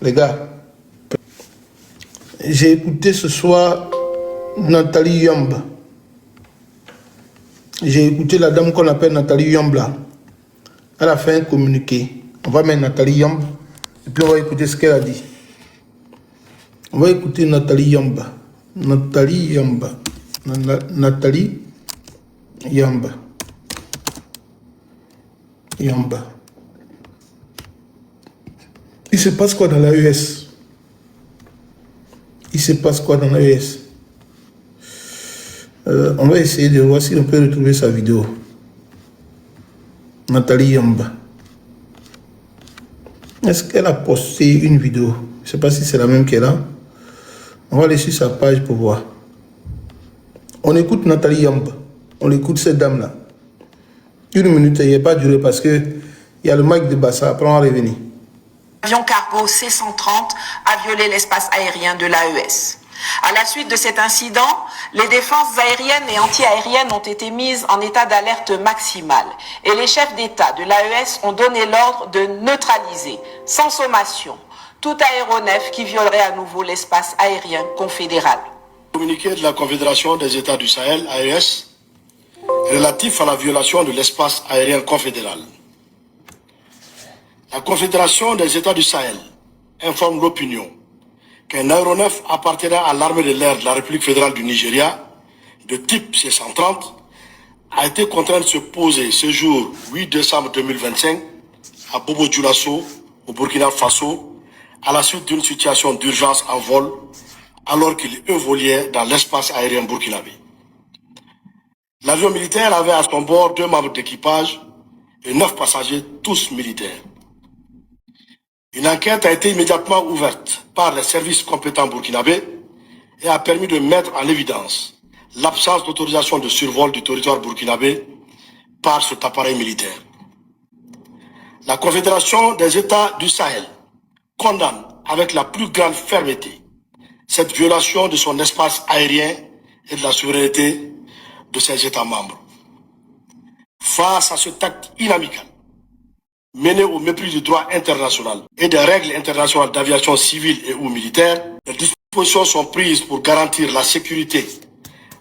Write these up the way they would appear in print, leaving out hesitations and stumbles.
Les gars, j'ai écouté ce soir Nathalie Yamba. J'ai écouté la dame qu'on appelle Nathalie Yamba. Elle a fait un communiqué. On va mettre Nathalie Yamba et puis on va écouter ce qu'elle a dit. On va écouter Nathalie Yamba. Nathalie Yamba. Nathalie Yamba. Yamba. Il se passe quoi dans l'AES? Il se passe quoi dans l'AES? On va essayer de voir si on peut retrouver sa vidéo. Nathalie Yamba. Est-ce qu'elle a posté une vidéo? Je ne sais pas si c'est la même qu'elle a. On va aller sur sa page pour voir. On écoute Nathalie Yamba. On écoute cette dame-là. 1 minute, il n'y a pas duré parce qu'il y a le mic de Bassa. Après, on va revenir. L'avion cargo C-130 a violé l'espace aérien de l'AES. À la suite de cet incident, les défenses aériennes et anti-aériennes ont été mises en état d'alerte maximale et les chefs d'État de l'AES ont donné l'ordre de neutraliser, sans sommation, tout aéronef qui violerait à nouveau l'espace aérien confédéral. Communiqué de la Confédération des États du Sahel, AES, relatif à la violation de l'espace aérien confédéral. La Confédération des États du Sahel informe l'opinion qu'un aéronef appartenant à l'armée de l'air de la République fédérale du Nigeria, de type C-130, a été contraint de se poser ce jour 8 décembre 2025 à Bobo Dioulasso, au Burkina Faso, à la suite d'une situation d'urgence en vol, alors qu'il évoluait dans l'espace aérien burkinabé. L'avion militaire avait à son bord 2 membres d'équipage et 9 passagers, tous militaires. Une enquête a été immédiatement ouverte par les services compétents burkinabés et a permis de mettre en évidence l'absence d'autorisation de survol du territoire burkinabé par cet appareil militaire. La Confédération des États du Sahel condamne avec la plus grande fermeté cette violation de son espace aérien et de la souveraineté de ses États membres. Face à cet acte inamical, mené au mépris du droit international et des règles internationales d'aviation civile et ou militaire, les dispositions sont prises pour garantir la sécurité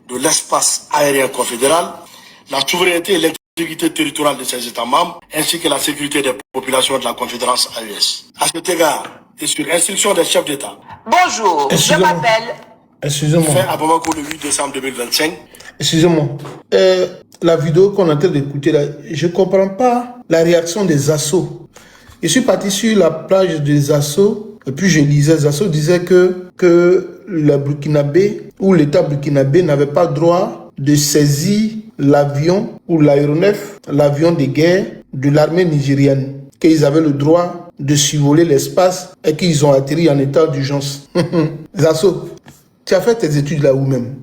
de l'espace aérien confédéral, la souveraineté et l'intégrité territoriale de ses États membres, ainsi que la sécurité des populations de la Confédération AES. À cet égard, et sur instruction des chefs d'État. Bonjour, je m'appelle... Excusez-moi. Fait à Bamako le 8 décembre 2025. Excusez-moi. La vidéo qu'on est en train d'écouter là, je ne comprends pas la réaction des assos. Je suis parti sur la plage des assos et puis je lisais, les assos disaient que le Burkinabé ou l'État burkinabé n'avait pas droit de saisir l'avion ou l'aéronef, l'avion de guerre de l'armée nigérienne. Qu'ils avaient le droit de survoler l'espace et qu'ils ont atterri en état d'urgence. Zasso, tu as fait tes études là où même?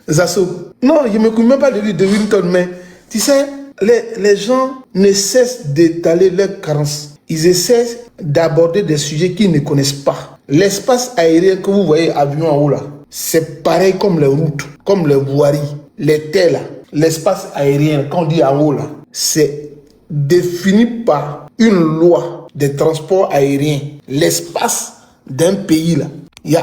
Zasso, non, je ne m'occupe même pas de lui de Winton, mais tu sais, les gens ne cessent d'étaler leurs carences. Ils essaient d'aborder des sujets qu'ils ne connaissent pas. L'espace aérien que vous voyez, avion en haut là, c'est pareil comme les routes, comme les voiries, les terres là. L'espace aérien, quand on dit en haut là, c'est défini par une loi des transports aériens. L'espace d'un pays là, il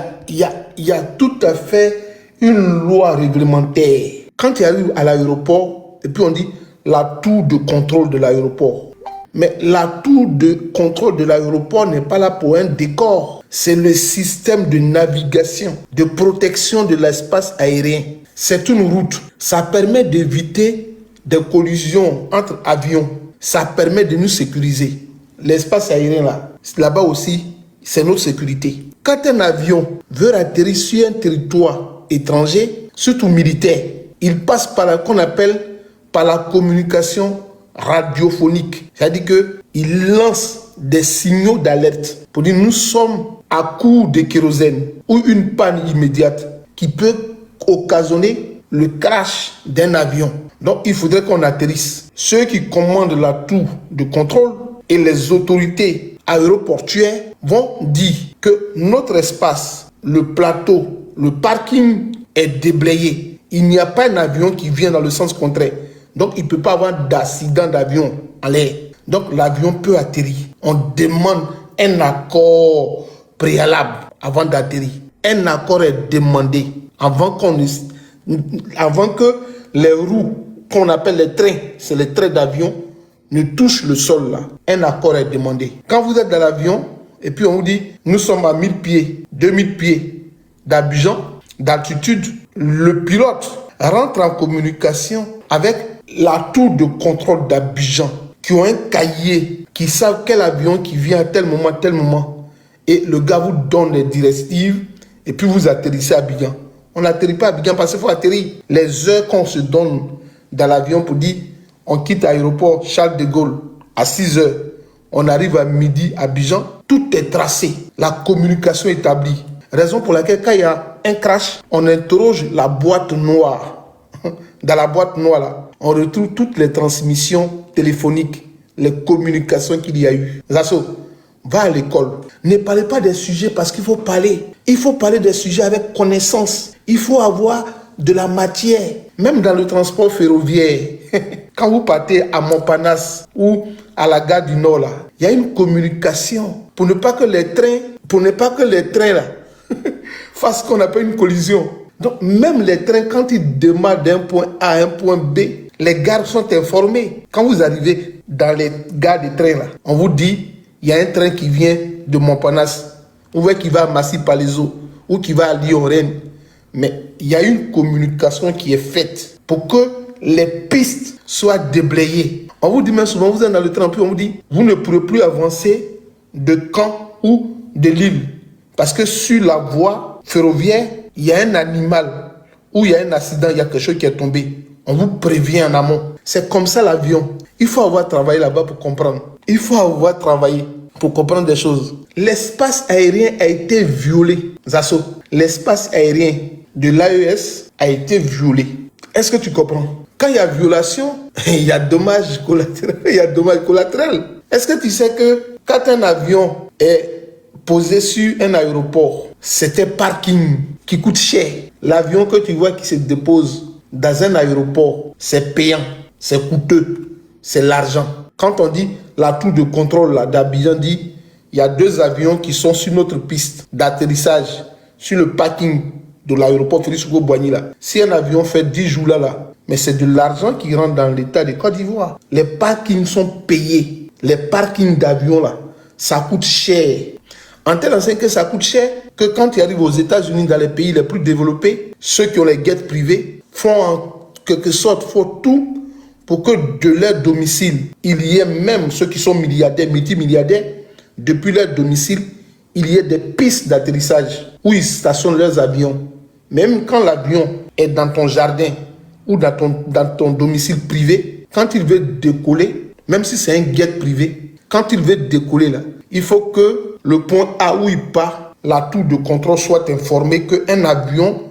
y a tout à fait une loi réglementaire. Quand tu arrives à l'aéroport, et puis on dit la tour de contrôle de l'aéroport. Mais la tour de contrôle de l'aéroport n'est pas là pour un décor. C'est le système de navigation, de protection de l'espace aérien. C'est une route. Ça permet d'éviter des collisions entre avions. Ça permet de nous sécuriser. L'espace aérien là-bas aussi, c'est notre sécurité. Quand un avion veut atterrir sur un territoire étranger, surtout militaire, il passe par la qu'on appelle par la communication radiophonique. C'est-à-dire qu'il lance des signaux d'alerte pour dire nous sommes à court de kérosène ou une panne immédiate qui peut occasionner le crash d'un avion. Donc il faudrait qu'on atterrisse. Ceux qui commandent la tour de contrôle et les autorités aéroportuaires vont dire que notre espace, le plateau, le parking est déblayé. Il n'y a pas un avion qui vient dans le sens contraire. Donc il ne peut pas avoir d'accident d'avion en l'air. Donc l'avion peut atterrir. On demande un accord préalable avant d'atterrir. Un accord est demandé avant que les roues qu'on appelle les trains, c'est les trains d'avion, ne touchent le sol là. Un accord est demandé. Quand vous êtes dans l'avion, et puis on vous dit, nous sommes à 1000 pieds, 2000 pieds d'Abidjan, d'altitude, le pilote rentre en communication avec la tour de contrôle d'Abidjan, qui ont un cahier, qui savent quel avion qui vient à tel moment. Et le gars vous donne les directives, et puis vous atterrissez à Abidjan. On n'atterrit pas à Abidjan parce qu'il faut atterrir. Les heures qu'on se donne dans l'avion pour dire, on quitte l'aéroport Charles de Gaulle à 6 heures, on arrive à midi à Abidjan, tout est tracé, la communication établie. Raison pour laquelle quand il y a un crash, on interroge la boîte noire. Dans la boîte noire là, on retrouve toutes les transmissions téléphoniques, les communications qu'il y a eu. Zasso, va à l'école. Ne parlez pas des sujets parce qu'il faut parler. Il faut parler des sujets avec connaissance. Il faut avoir de la matière. Même dans le transport ferroviaire, quand vous partez à Montparnasse ou à la gare du Nord, là, il y a une communication pour ne pas que les trains là, fassent ce qu'on appelle une collision. Donc, même les trains, quand ils démarrent d'un point A à un point B, les gares sont informées. Quand vous arrivez dans les gares de train, là, on vous dit, il y a un train qui vient de Montparnasse, ou qui va à Massy-Palaiseau, ou qui va à Lyon-Rennes. Mais il y a une communication qui est faite pour que les pistes soient déblayées. On vous dit même souvent, vous êtes dans le train, puis on vous dit, vous ne pourrez plus avancer de Caen ou de Lille. Parce que sur la voie ferroviaire, il y a un animal, ou il y a un accident, il y a quelque chose qui est tombé. On vous prévient en amont. C'est comme ça l'avion. Il faut avoir travaillé là-bas pour comprendre. Il faut avoir travaillé pour comprendre des choses. L'espace aérien a été violé. Zasso, l'espace aérien de l'AES a été violé. Est-ce que tu comprends? Quand il y a violation, il y a dommage collatéral. Est-ce que tu sais que quand un avion est posé sur un aéroport, c'est un parking qui coûte cher. L'avion que tu vois qui se dépose dans un aéroport, c'est payant, c'est coûteux, c'est l'argent. Quand on dit la tour de contrôle là, d'Abidjan dit, il y a 2 avions qui sont sur notre piste d'atterrissage, sur le parking de l'aéroport Félix Houphouët-Boigny là. Si un avion fait 10 jours là, mais c'est de l'argent qui rentre dans l'État de Côte d'Ivoire. Les parkings sont payés. Les parkings d'avions là, ça coûte cher. En tel enseigne que ça coûte cher, que quand tu arrives aux États-Unis, dans les pays les plus développés, ceux qui ont les jets privés font en quelque sorte font tout pour que de leur domicile, il y ait même ceux qui sont milliardaires, multimilliardaires, depuis leur domicile, il y ait des pistes d'atterrissage où ils stationnent leurs avions. Même quand l'avion est dans ton jardin ou dans ton domicile privé, quand il veut décoller, même si c'est un jet privé, quand il veut décoller là, il faut que le point A où il part, la tour de contrôle soit informée qu'un avion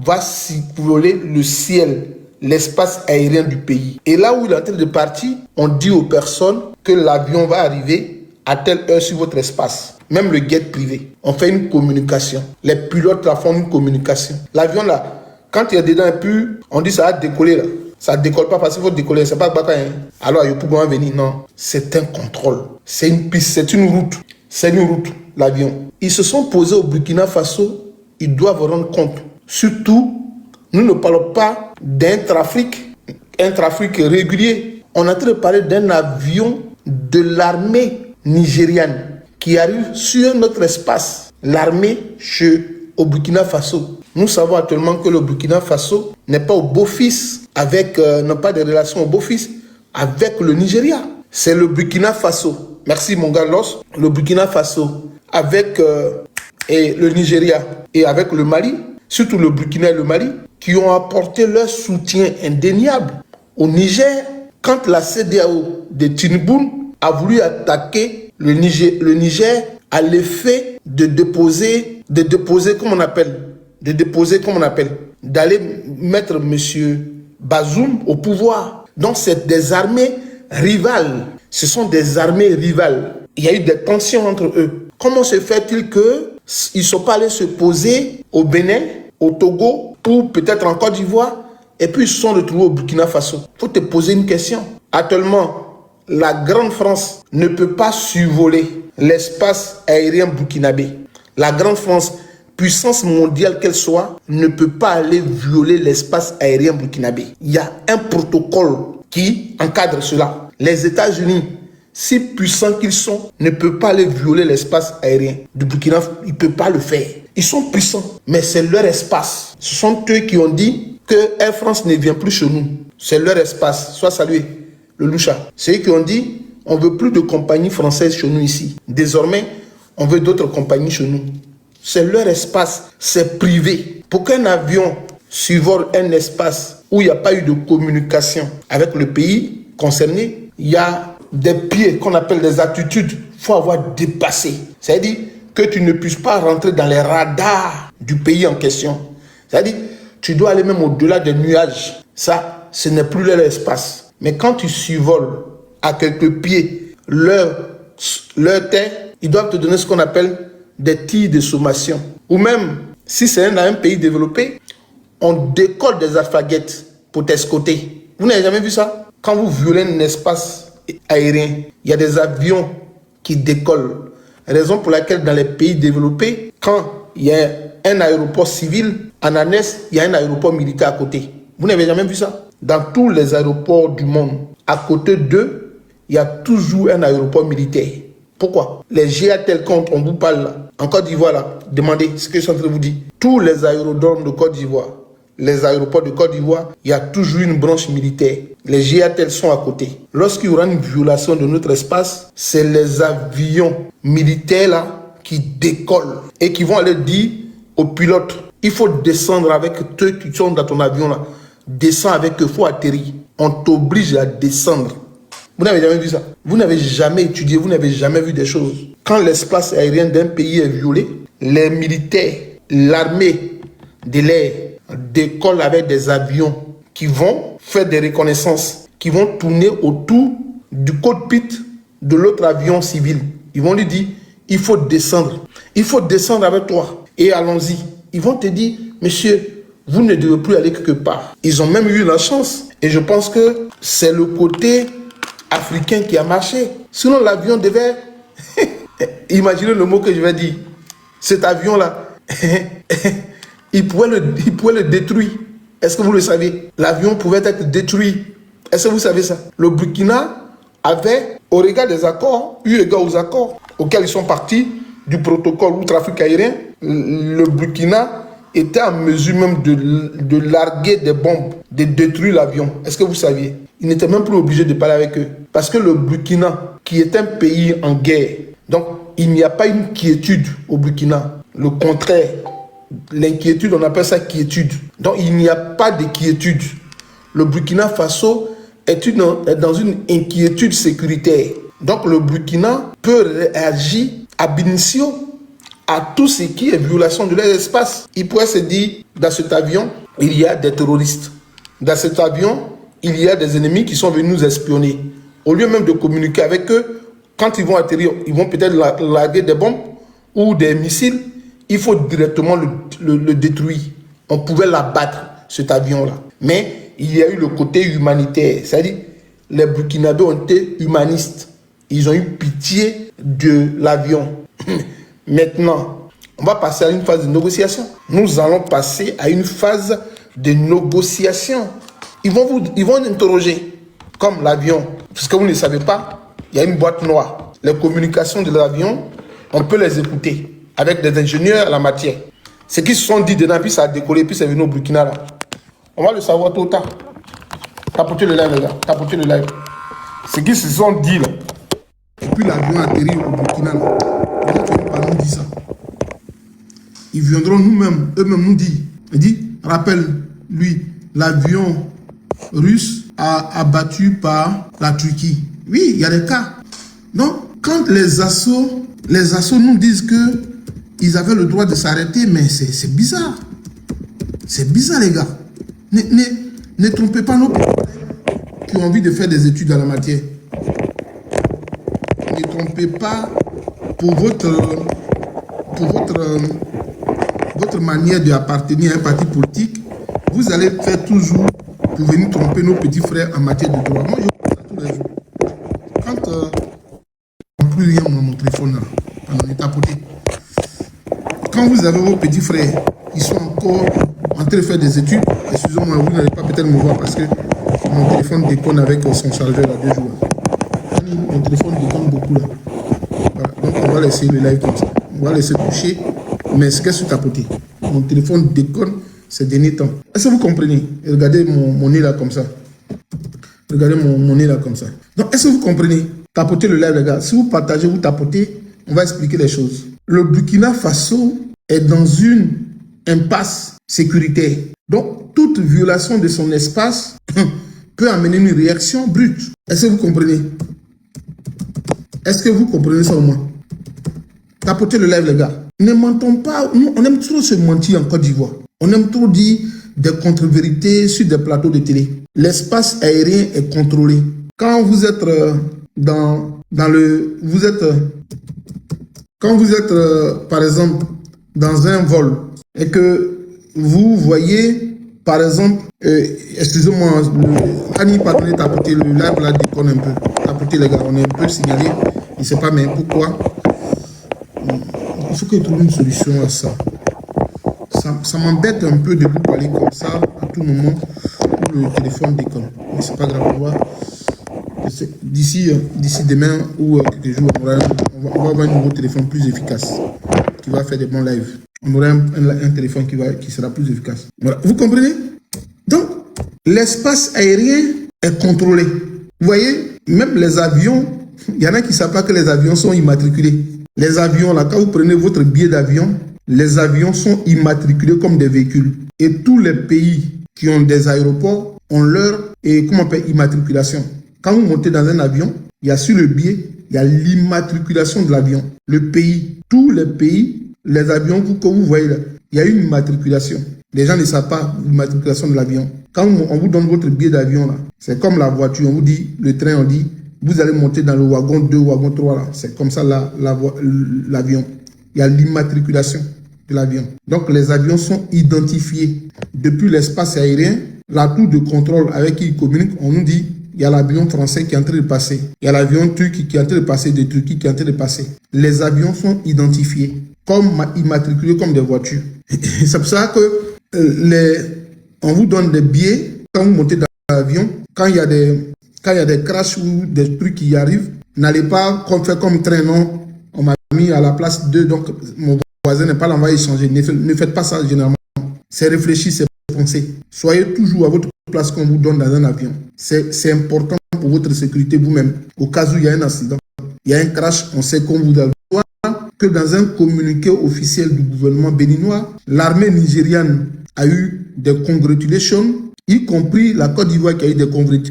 va circuler le ciel, l'espace aérien du pays. Et là où il est en train de partir, on dit aux personnes que l'avion va arriver à telle heure sur votre espace. Même le jet privé, on fait une communication. Les pilotes là font une communication. L'avion là, quand il est dedans et puis on dit ça va décoller là. Ça ne décolle pas parce qu'il faut décoller. C'est pas Baka. Alors il peut venir. Non, c'est un contrôle. C'est une piste, c'est une route. C'est une route, l'avion. Ils se sont posés au Burkina Faso. Ils doivent rendre compte. Surtout, nous ne parlons pas d'un trafic régulier. On est en train de parler d'un avion de l'armée nigériane qui arrive sur notre espace. L'armée au Burkina Faso. Nous savons actuellement que le Burkina Faso n'est pas au beau-fils n'a pas de relation au beau-fils avec le Nigeria. C'est le Burkina Faso. Merci mon gars Los. Le Burkina Faso avec le Nigeria et avec le Mali, surtout le Burkina et le Mali, qui ont apporté leur soutien indéniable au Niger quand la CEDEAO de Tinubu a voulu attaquer le Niger à l'effet de déposer, comme on appelle, d'aller mettre M. Bazoum au pouvoir. Donc c'est des armées rivales. Ce sont des armées rivales. Il y a eu des tensions entre eux. Comment se fait-il qu'ils ne sont pas allés se poser au Bénin, au Togo ou peut-être en Côte d'Ivoire et puis ils se sont retrouvés au Burkina Faso? Il faut te poser une question. Actuellement, la Grande France ne peut pas survoler l'espace aérien burkinabé. La Grande France, puissance mondiale qu'elle soit, ne peut pas aller violer l'espace aérien burkinabé. Il y a un protocole qui encadre cela. Les États-Unis, si puissants qu'ils sont, ne peuvent pas aller violer l'espace aérien du Burkina. Ils ne peuvent pas le faire. Ils sont puissants, mais c'est leur espace. Ce sont eux qui ont dit que Air France ne vient plus chez nous. C'est leur espace. Sois salué, le Loucha. C'est eux qui ont dit, on ne veut plus de compagnies françaises chez nous ici. Désormais, on veut d'autres compagnies chez nous. C'est leur espace, c'est privé. Pour qu'un avion survole un espace où il n'y a pas eu de communication avec le pays concerné, il y a des pieds qu'on appelle des attitudes qu'il faut avoir dépassé. C'est-à-dire que tu ne puisses pas rentrer dans les radars du pays en question. C'est-à-dire tu dois aller même au-delà des nuages. Ça, ce n'est plus leur espace. Mais quand tu survoles à quelques pieds leur terre, ils doivent te donner ce qu'on appelle des tirs de sommation. Ou même, si c'est un pays développé, on décolle des alphaguettes pour t'escorter. Vous n'avez jamais vu ça? Quand vous violez un espace aérien, il y a des avions qui décollent. Raison pour laquelle dans les pays développés, quand il y a un aéroport civil, en annexe, il y a un aéroport militaire à côté. Vous n'avez jamais vu ça? Dans tous les aéroports du monde, à côté d'eux, il y a toujours un aéroport militaire. Pourquoi? Les GATL, quand on vous parle là, en Côte d'Ivoire, là, demandez ce que je suis en train de vous dire. Tous les aérodromes de Côte d'Ivoire, les aéroports de Côte d'Ivoire, il y a toujours une branche militaire. Les GATL sont à côté. Lorsqu'il y aura une violation de notre espace, c'est les avions militaires là qui décollent et qui vont aller dire aux pilotes, il faut descendre avec ceux qui sont dans ton avion là. Descends avec eux, il faut atterrir. On t'oblige à descendre. Vous n'avez jamais vu ça. Vous n'avez jamais étudié, vous n'avez jamais vu des choses. Quand l'espace aérien d'un pays est violé, les militaires, l'armée de l'air décollent avec des avions qui vont faire des reconnaissances, qui vont tourner autour du cockpit de l'autre avion civil. Ils vont lui dire, il faut descendre. Il faut descendre avec toi. Et allons-y. Ils vont te dire, monsieur, vous ne devez plus aller quelque part. Ils ont même eu la chance. Et je pense que c'est le côté africain qui a marché. Sinon, l'avion devait... Imaginez le mot que je vais dire. Cet avion-là, il pouvait le détruire. Est-ce que vous le savez? L'avion pouvait être détruit. Est-ce que vous savez ça? Le Burkina avait, au regard des accords, eu égard aux accords auxquels ils sont partis, du protocole outre-Afrique aérien, le Burkina était en mesure même de larguer des bombes, de détruire l'avion. Est-ce que vous saviez? Il n'était même plus obligé de parler avec eux. Parce que le Burkina, qui est un pays en guerre, donc il n'y a pas une quiétude au Burkina. Le contraire, l'inquiétude, on appelle ça quiétude. Donc il n'y a pas de quiétude. Le Burkina Faso est dans une inquiétude sécuritaire. Donc le Burkina peut réagir ab initio à tout ce qui est violation de l'espace. Il pourrait se dire, dans cet avion, il y a des terroristes. Dans cet avion, il y a des ennemis qui sont venus nous espionner. Au lieu même de communiquer avec eux, quand ils vont atterrir, ils vont peut-être larguer des bombes ou des missiles. Il faut directement le détruire. On pouvait l'abattre, cet avion-là. Mais il y a eu le côté humanitaire. C'est-à-dire, les Burkinabés ont été humanistes. Ils ont eu pitié de l'avion. Maintenant, on va passer à une phase de négociation. Nous allons passer à une phase de négociation. Ils vont interroger, comme l'avion. Parce que vous ne savez pas, il y a une boîte noire. Les communications de l'avion, on peut les écouter avec des ingénieurs à la matière. Ce qu'ils se sont dit dedans, puis ça a décollé, puis c'est venu au Burkina là. On va le savoir tôt ou tard. Tapotez le live, les gars. Tapotez le live. Ce qu'ils se sont dit là. Et puis l'avion a atterri au Burkina là. Nous dit ça. Ils viendront eux-mêmes nous dire. Il dit, rappelle, lui, l'avion russe a abattu par la Turquie. Oui, il y a des cas. Donc, quand les assauts nous disent que ils avaient le droit de s'arrêter, mais c'est bizarre. C'est bizarre, les gars. Ne trompez pas nos collègues qui ont envie de faire des études dans la matière. Ne trompez pas pour votre manière d'appartenir à un parti politique. Vous allez faire toujours pour venir tromper nos petits frères en matière de droit. Moi, je fais ça tous les jours. plus rien mon téléphone là. On est tapoté. Quand vous avez vos petits frères qui sont encore en train de faire des études, excusez-moi, vous n'allez pas peut-être me voir parce que mon téléphone déconne avec son chargeur là 2 jours. Mon téléphone déconne beaucoup là. Voilà. Donc on va laisser le live comme ça. On va laisser toucher, mais ce qu'est-ce que tapoté. Mon téléphone déconne ces derniers temps. Est-ce que vous comprenez? Regardez mon nez là comme ça. Regardez mon nez là comme ça. Donc est-ce que vous comprenez? Tapotez le live les gars. Si vous partagez, vous tapotez, on va expliquer les choses. Le Burkina Faso est dans une impasse sécuritaire. Donc toute violation de son espace peut amener une réaction brute. Est-ce que vous comprenez? Est-ce que vous comprenez ça au moins? Tapotez le live les gars. Ne mentons pas. Nous, on aime trop se mentir en Côte d'Ivoire. On aime trop dire des contre-vérités sur des plateaux de télé. L'espace aérien est contrôlé. Quand vous êtes quand vous êtes par exemple dans un vol et que vous voyez par exemple excusez-moi, Annie pardonnez, tapoter le live là déconne un peu. Tapotez les gars, on est un peu signalé. Je ne sais pas mais pourquoi. Il faut que je trouve une solution à ça. Ça m'embête un peu de vous parler comme ça à tout moment où le téléphone déconne. Mais c'est pas grave, on va. D'ici demain ou quelques jours, on va avoir un nouveau téléphone plus efficace qui va faire des bons lives. On aura un téléphone qui sera plus efficace. Voilà. Vous comprenez? Donc, l'espace aérien est contrôlé. Vous voyez, même les avions, il y en a qui ne savent pas que les avions sont immatriculés. Les avions, là, quand vous prenez votre billet d'avion, les avions sont immatriculés comme des véhicules. Et tous les pays qui ont des aéroports ont leur immatriculation. Quand vous montez dans un avion, il y a sur le billet, il y a l'immatriculation de l'avion. Le pays, tous les pays, les avions que vous voyez là, il y a une immatriculation. Les gens ne savent pas l'immatriculation de l'avion. Quand on vous donne votre billet d'avion, là, c'est comme la voiture. On vous dit, le train, on dit, vous allez monter dans le wagon 2, wagon 3, là. C'est comme ça l'avion. Il y a l'immatriculation de l'avion. Donc les avions sont identifiés. Depuis l'espace aérien, la tour de contrôle avec qui ils communiquent, on nous dit, il y a l'avion français qui est en train de passer. Il y a l'avion turc qui est en train de passer, de Turquie qui est en train de passer. Les avions sont identifiés, comme immatriculés comme des voitures. C'est pour ça que on vous donne des billets quand vous montez dans l'avion. Quand il y a des crashs ou des trucs qui arrivent, n'allez pas faire comme train, non. On m'a mis à la place 2, donc mon voisin n'est pas là, on va échanger. Ne faites pas ça généralement. C'est réfléchi, c'est pensé. Soyez toujours à votre place qu'on vous donne dans un avion. C'est important pour votre sécurité vous-même. Au cas où il y a un accident, il y a un crash, on sait qu'on vous donne. Que dans un communiqué officiel du gouvernement béninois, l'armée nigériane a eu des congratulations, y compris la Côte d'Ivoire qui a eu des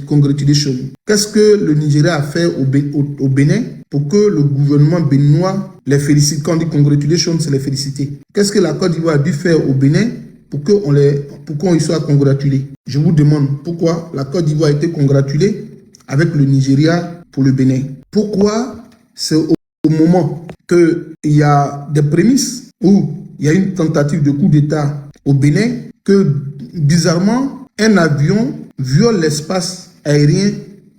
congratulations. Qu'est-ce que le Nigeria a fait au Bénin pour que le gouvernement béninois les félicite? Quand on dit congratulations, c'est les féliciter. Qu'est-ce que la Côte d'Ivoire a dû faire au Bénin pour qu'on y soit congratulé? Je vous demande pourquoi la Côte d'Ivoire a été congratulée avec le Nigeria pour le Bénin. Pourquoi c'est au moment qu'il y a des prémices où il y a une tentative de coup d'État au Bénin que bizarrement un avion viole l'espace aérien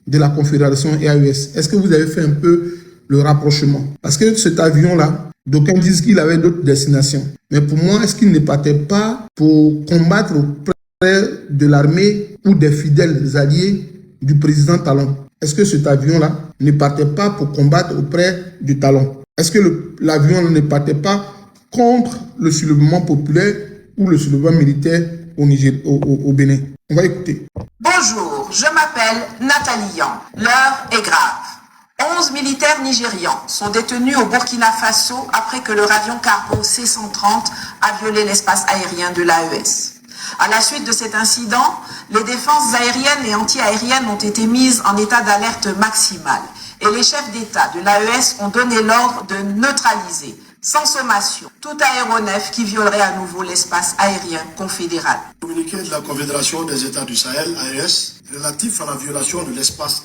de la Confédération EAES. Est-ce que vous avez fait un peu le rapprochement? Parce que cet avion-là, d'aucuns disent qu'il avait d'autres destinations. Mais pour moi, est-ce qu'il ne partait pas pour combattre auprès de l'armée ou des fidèles alliés du président Talon? Est-ce que cet avion-là ne partait pas pour combattre auprès du Talon? Est-ce que l'avion ne partait pas contre le soulèvement populaire ou le soulèvement militaire au Bénin? On va écouter. Bonjour, je m'appelle Nathalie Yang. L'heure est grave. 11 militaires nigérians sont détenus au Burkina Faso après que leur avion cargo C-130 a violé l'espace aérien de l'AES. À la suite de cet incident, les défenses aériennes et anti-aériennes ont été mises en état d'alerte maximale et les chefs d'État de l'AES ont donné l'ordre de neutraliser, sans sommation, tout aéronef qui violerait à nouveau l'espace aérien confédéral. Communiqué de la Confédération des États du Sahel, AES, relatif à la violation de l'espace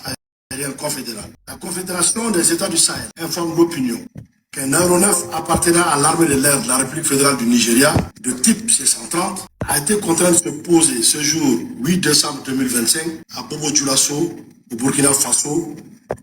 aérien confédéral. La Confédération des États du Sahel informe l'opinion qu'un aéronef appartenant à l'armée de l'air de la République fédérale du Nigeria, de type C-130, a été contraint de se poser ce jour 8 décembre 2025 à Bobo Dioulasso, au Burkina Faso,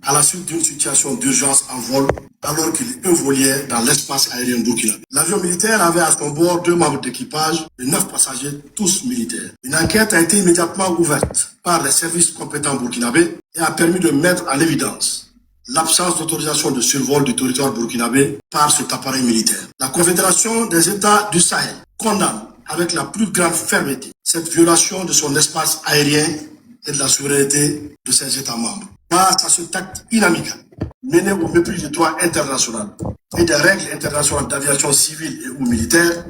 à la suite d'une situation d'urgence en vol alors qu'il évoluait dans l'espace aérien burkinabé. L'avion militaire avait à son bord 2 membres d'équipage et 9 passagers, tous militaires. Une enquête a été immédiatement ouverte par les services compétents burkinabés et a permis de mettre en évidence l'absence d'autorisation de survol du territoire burkinabé par cet appareil militaire. La Confédération des États du Sahel condamne avec la plus grande fermeté cette violation de son espace aérien et de la souveraineté de ses États membres. Face à cet acte inamicable, mené au mépris du droit international et des règles internationales d'aviation civile et ou militaire,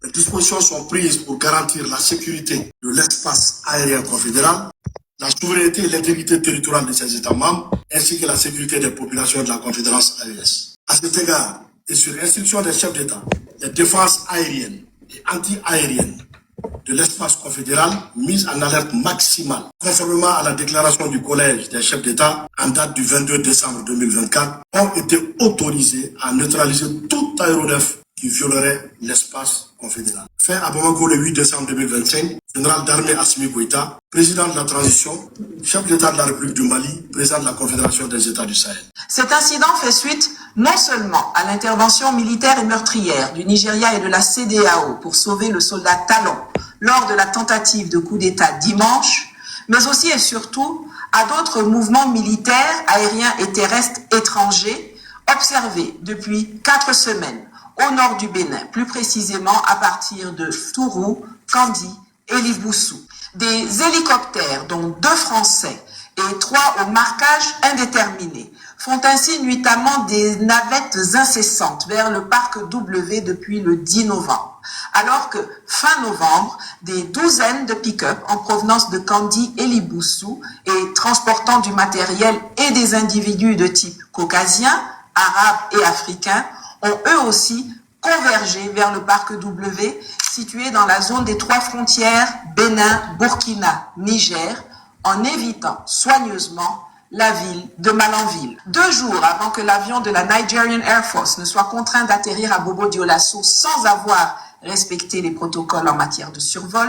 les dispositions sont prises pour garantir la sécurité de l'espace aérien confédéral, la souveraineté et l'intégrité territoriale de ses États membres, ainsi que la sécurité des populations de la Confédération AES. À cet égard, et sur instruction des chefs d'État, les défenses aériennes et anti-aériennes de l'espace confédéral mise en alerte maximale, conformément à la déclaration du Collège des chefs d'État en date du 22 décembre 2024, ont été autorisés à neutraliser tout aéronef qui violerait l'espace confédéral. Fait à Bamako le 8 décembre 2025, général d'armée Assimi Goïta, président de la transition, chef d'État de la République du Mali, président de la Confédération des États du Sahel. Cet incident fait suite non seulement à l'intervention militaire et meurtrière du Nigeria et de la CEDEAO pour sauver le soldat Talon lors de la tentative de coup d'État dimanche, mais aussi et surtout à d'autres mouvements militaires, aériens et terrestres étrangers observés depuis 4 semaines au nord du Bénin, plus précisément à partir de Tourou, Kandi et Liboussou. Des hélicoptères, dont 2 Français et 3 au marquage indéterminé, font ainsi nuitamment des navettes incessantes vers le parc W depuis le 10 novembre, alors que fin novembre, des douzaines de pick-up en provenance de Kandi et Liboussou et transportant du matériel et des individus de type caucasien, arabe et africain ont eux aussi convergé vers le parc W situé dans la zone des 3 frontières Bénin, Burkina, Niger, en évitant soigneusement la ville de Malanville. 2 jours avant que l'avion de la Nigerian Air Force ne soit contraint d'atterrir à Bobo Dioulasso sans avoir respecté les protocoles en matière de survol,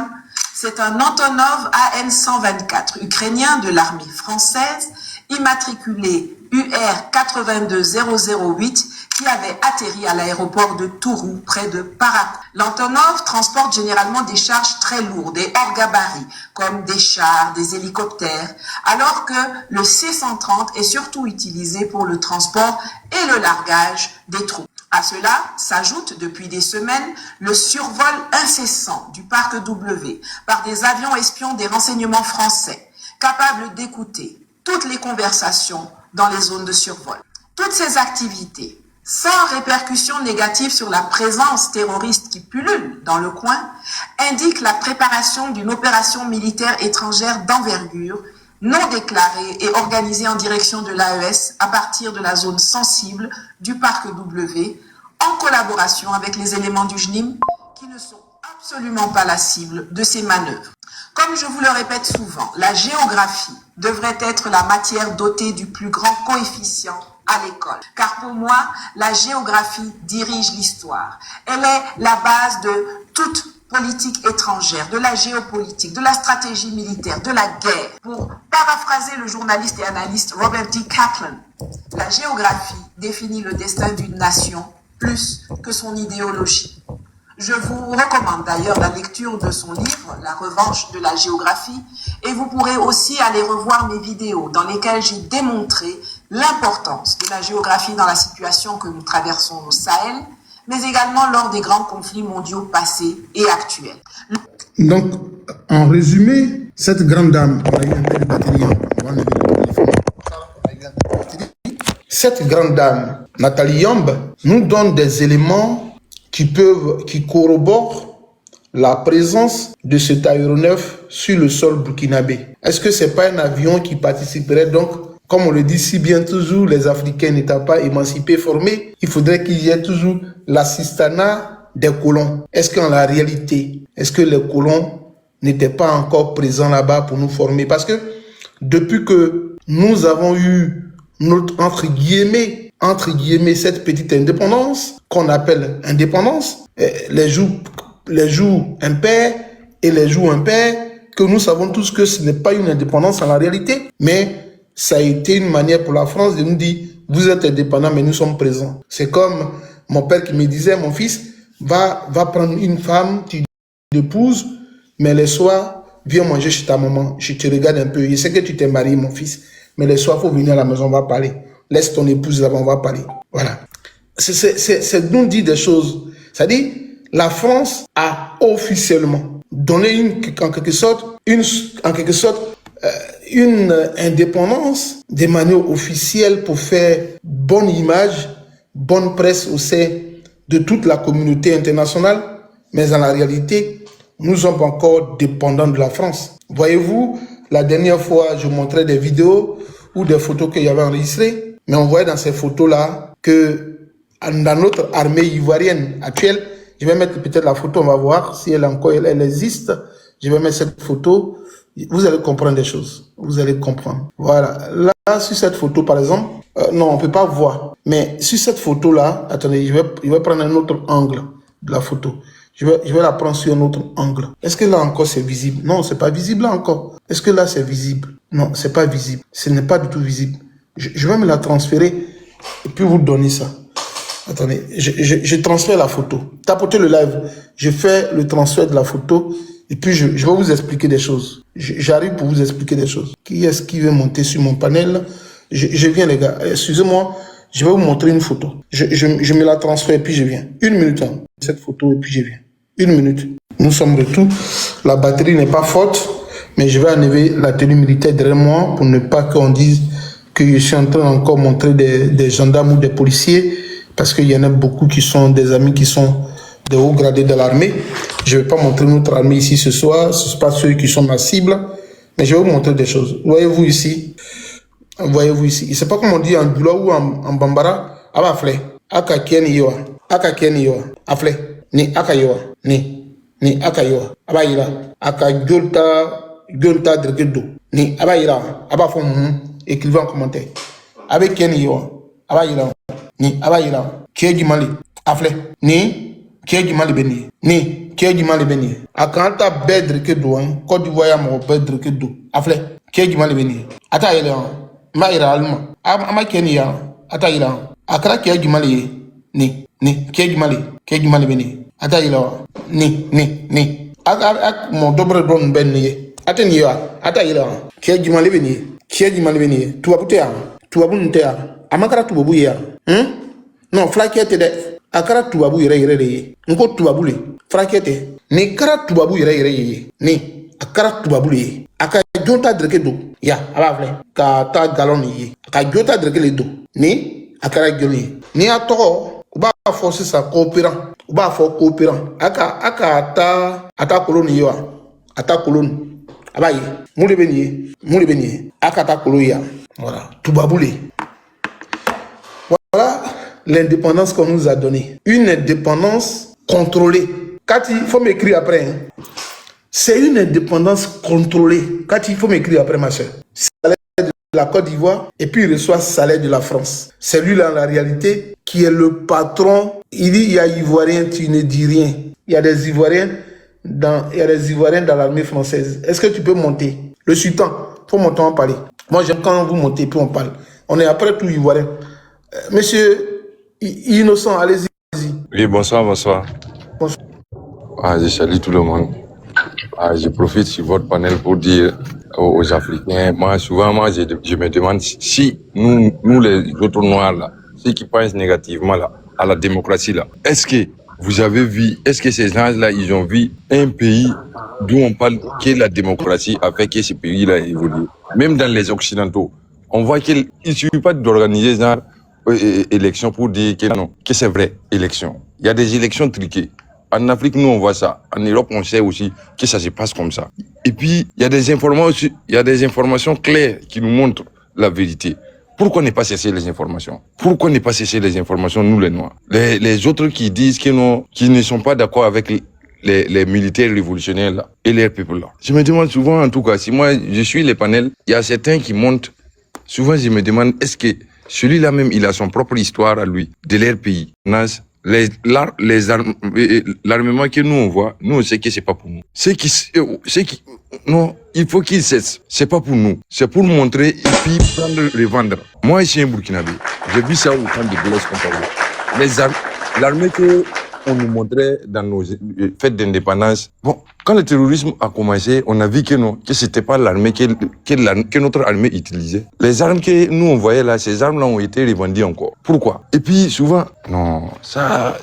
c'est un Antonov AN-124 ukrainien de l'armée française, immatriculé UR 82008, qui avait atterri à l'aéroport de Tourou, près de Parakou. L'Antonov transporte généralement des charges très lourdes et hors gabarit, comme des chars, des hélicoptères, alors que le C-130 est surtout utilisé pour le transport et le largage des troupes. À cela s'ajoute depuis des semaines le survol incessant du parc W par des avions espions des renseignements français, capables d'écouter toutes les conversations dans les zones de survol. Toutes ces activités, sans répercussions négatives sur la présence terroriste qui pullule dans le coin, indiquent la préparation d'une opération militaire étrangère d'envergure, non déclarée et organisée en direction de l'AES à partir de la zone sensible du parc W, en collaboration avec les éléments du JNIM qui ne sont absolument pas la cible de ces manœuvres. Comme je vous le répète souvent, la géographie devrait être la matière dotée du plus grand coefficient à l'école. Car pour moi, la géographie dirige l'histoire. Elle est la base de toute politique étrangère, de la géopolitique, de la stratégie militaire, de la guerre. Pour paraphraser le journaliste et analyste Robert D. Kaplan, la géographie définit le destin d'une nation plus que son idéologie. Je vous recommande d'ailleurs la lecture de son livre, La revanche de la géographie, et vous pourrez aussi aller revoir mes vidéos dans lesquelles j'ai démontré l'importance de la géographie dans la situation que nous traversons au Sahel, mais également lors des grands conflits mondiaux passés et actuels. Donc, en résumé, cette grande dame, cette grande dame, Nathalie Yamb, nous donne des éléments qui corroborent la présence de cet aéronef sur le sol burkinabé. Est-ce que c'est pas un avion qui participerait donc, comme on le dit si bien toujours, les Africains n'étant pas émancipés, formés, il faudrait qu'il y ait toujours l'assistanat des colons. Est-ce qu'en la réalité, est-ce que les colons n'étaient pas encore présents là-bas pour nous former? Parce que depuis que nous avons eu notre, entre guillemets, cette petite indépendance, qu'on appelle indépendance, les jours impairs et les jours impairs, que nous savons tous que ce n'est pas une indépendance en la réalité, mais ça a été une manière pour la France de nous dire, vous êtes indépendants, mais nous sommes présents. C'est comme mon père qui me disait, mon fils, va prendre une femme, tu l'épouses, mais les soirs, viens manger chez ta maman, je te regarde un peu. Je sais que tu t'es marié, mon fils, mais les soirs, il faut venir à la maison, on va parler. Laisse ton épouse là-bas, on va parler. Voilà. C'est nous dire des choses. C'est-à-dire, la France a officiellement donné en quelque sorte une indépendance de manière officielle pour faire bonne image, bonne presse au sein de toute la communauté internationale, mais en la réalité, nous sommes encore dépendants de la France. Voyez-vous, la dernière fois, je montrais des vidéos ou des photos qu'il y avait enregistrées, mais on voyait dans ces photos-là que dans notre armée ivoirienne actuelle, je vais mettre peut-être la photo, on va voir si elle existe. Je vais mettre cette photo. Vous allez comprendre des choses. Vous allez comprendre. Voilà. Là, sur cette photo, par exemple, non, on peut pas voir. Mais sur cette photo-là, attendez, je vais prendre un autre angle de la photo. Je vais la prendre sur un autre angle. Est-ce que là encore c'est visible? Non, c'est pas visible là encore. Est-ce que là c'est visible? Non, c'est pas visible. Ce n'est pas du tout visible. Je vais me la transférer et puis vous donner ça. Attendez, je transfère la photo. Tapotez le live. Je fais le transfert de la photo et puis je vais vous expliquer des choses. J'arrive pour vous expliquer des choses. Qui est-ce qui veut monter sur mon panel? Je viens les gars. Excusez-moi, je vais vous montrer une photo. Je me la transfère et puis je viens. 1 minute. Hein. Cette photo et puis je viens. 1 minute. Nous sommes de tout. La batterie n'est pas forte, mais je vais enlever la tenue militaire derrière moi pour ne pas qu'on dise que je suis en train encore montrer des gendarmes ou des policiers, parce qu'il y en a beaucoup qui sont des amis qui sont de haut gradés de l'armée. Je ne vais pas montrer notre armée ici ce soir, ce ne sont pas ceux qui sont ma cible, mais je vais vous montrer des choses. Voyez-vous ici, je ne sais pas comment on dit en Dula ou en Bambara, Abafle, Aka Kieni Yoa, Aka Kieni Yoa, Afle, ni Aka Yoa, ni Aka Yoa, Abayira, Aka Gyolta Dregedo, ni Abayira, Abafon, écrivez en commentaire. Avec Kieni Yoa, Abayira, ni Abayira, Kieji Mali, Afle, ni Kieji Mali Beni, ni Kieji Mali Beni, Akanta Bedrekedo, Côte d'Ivoire, mon Bedrekedo, Afle, Kieji Mali Beni, Ata Yela, Maïra Alma, Ama Kenya, Ata Yela, Akra Kieji Mali, ni Kieji Mali Beni, Ata Yela, ni, Ak mon dobre don Beni, Ata Yela, Kieji Mali Beni, Tuabutea, Amakara Tuabuya, non, Flakete de Akara Tuabu Yere, Nko Tuabule, Flakete, ni Kara Tuabu Yere, ni Akara Tuabule, Aka Jota Drekedo, ya, Abavle, Ka ta galon ye, Aka Jota Drekedo, ni Akara Joli, ni Ato, Uba forcer sa coopérant, Uba for coopérant, Aka ata coloni yoa, ata coloni, Abaye, Moule Benye, Aka ta colonia, voilà, Tuabule. Voilà l'indépendance qu'on nous a donnée. Une indépendance contrôlée. Cathy, il faut m'écrire après. Hein. C'est une indépendance contrôlée. Cathy, il faut m'écrire après, ma soeur. Salaire de la Côte d'Ivoire et puis il reçoit salaire de la France. C'est lui-là, en la réalité, qui est le patron. Il dit, il y a Ivoiriens, tu ne dis rien. Il y a des Ivoiriens dans l'armée française. Est-ce que tu peux monter? Le sultan, il faut monter en parler. Moi, j'aime quand vous montez, puis on parle. On est après tout Ivoirien. Monsieur Innocent, allez-y. Oui, bonsoir. Bonsoir. Je salue tout le monde. Je profite sur votre panel pour dire aux Africains, souvent, je me demande si nous les autres Noirs, là, ceux qui pensent négativement là, à la démocratie, là, est-ce que vous avez vu, est-ce que ces gens-là, ils ont vu un pays d'où on parle que la démocratie a fait que ce pays-là évolue? Même dans les Occidentaux, on voit qu'il ne suffit pas d'organiser genre élection pour dire que non, que c'est vrai, élection. Il y a des élections truquées. En Afrique, nous, on voit ça. En Europe, on sait aussi que ça se passe comme ça. Et puis, il y a des informations claires qui nous montrent la vérité. Pourquoi ne pas cesser les informations? Pourquoi ne pas cesser les informations, nous, les Noirs? Les autres qui disent que non, qui ne sont pas d'accord avec les militaires révolutionnaires là, et les peuples là. Je me demande souvent, en tout cas, si moi, je suis les panels, il y a certains qui montent. Souvent, je me demande, est-ce que celui-là même, il a son propre histoire à lui, de leur pays. l'armement que nous on voit, nous on sait que c'est pas pour nous. Non, il faut qu'ils cessent. C'est pas pour nous. C'est pour montrer et puis prendre, revendre. Moi, je suis un Burkinabé. J'ai vu ça au camp de Blaise Compaoré. L'armée que on nous montrait dans nos fêtes d'indépendance. Bon, quand le terrorisme a commencé, on a vu que non, que c'était pas l'armée que notre armée utilisait. Les armes que nous on voyait là, ces armes-là ont été revendues encore. Pourquoi? Et puis souvent, non, ça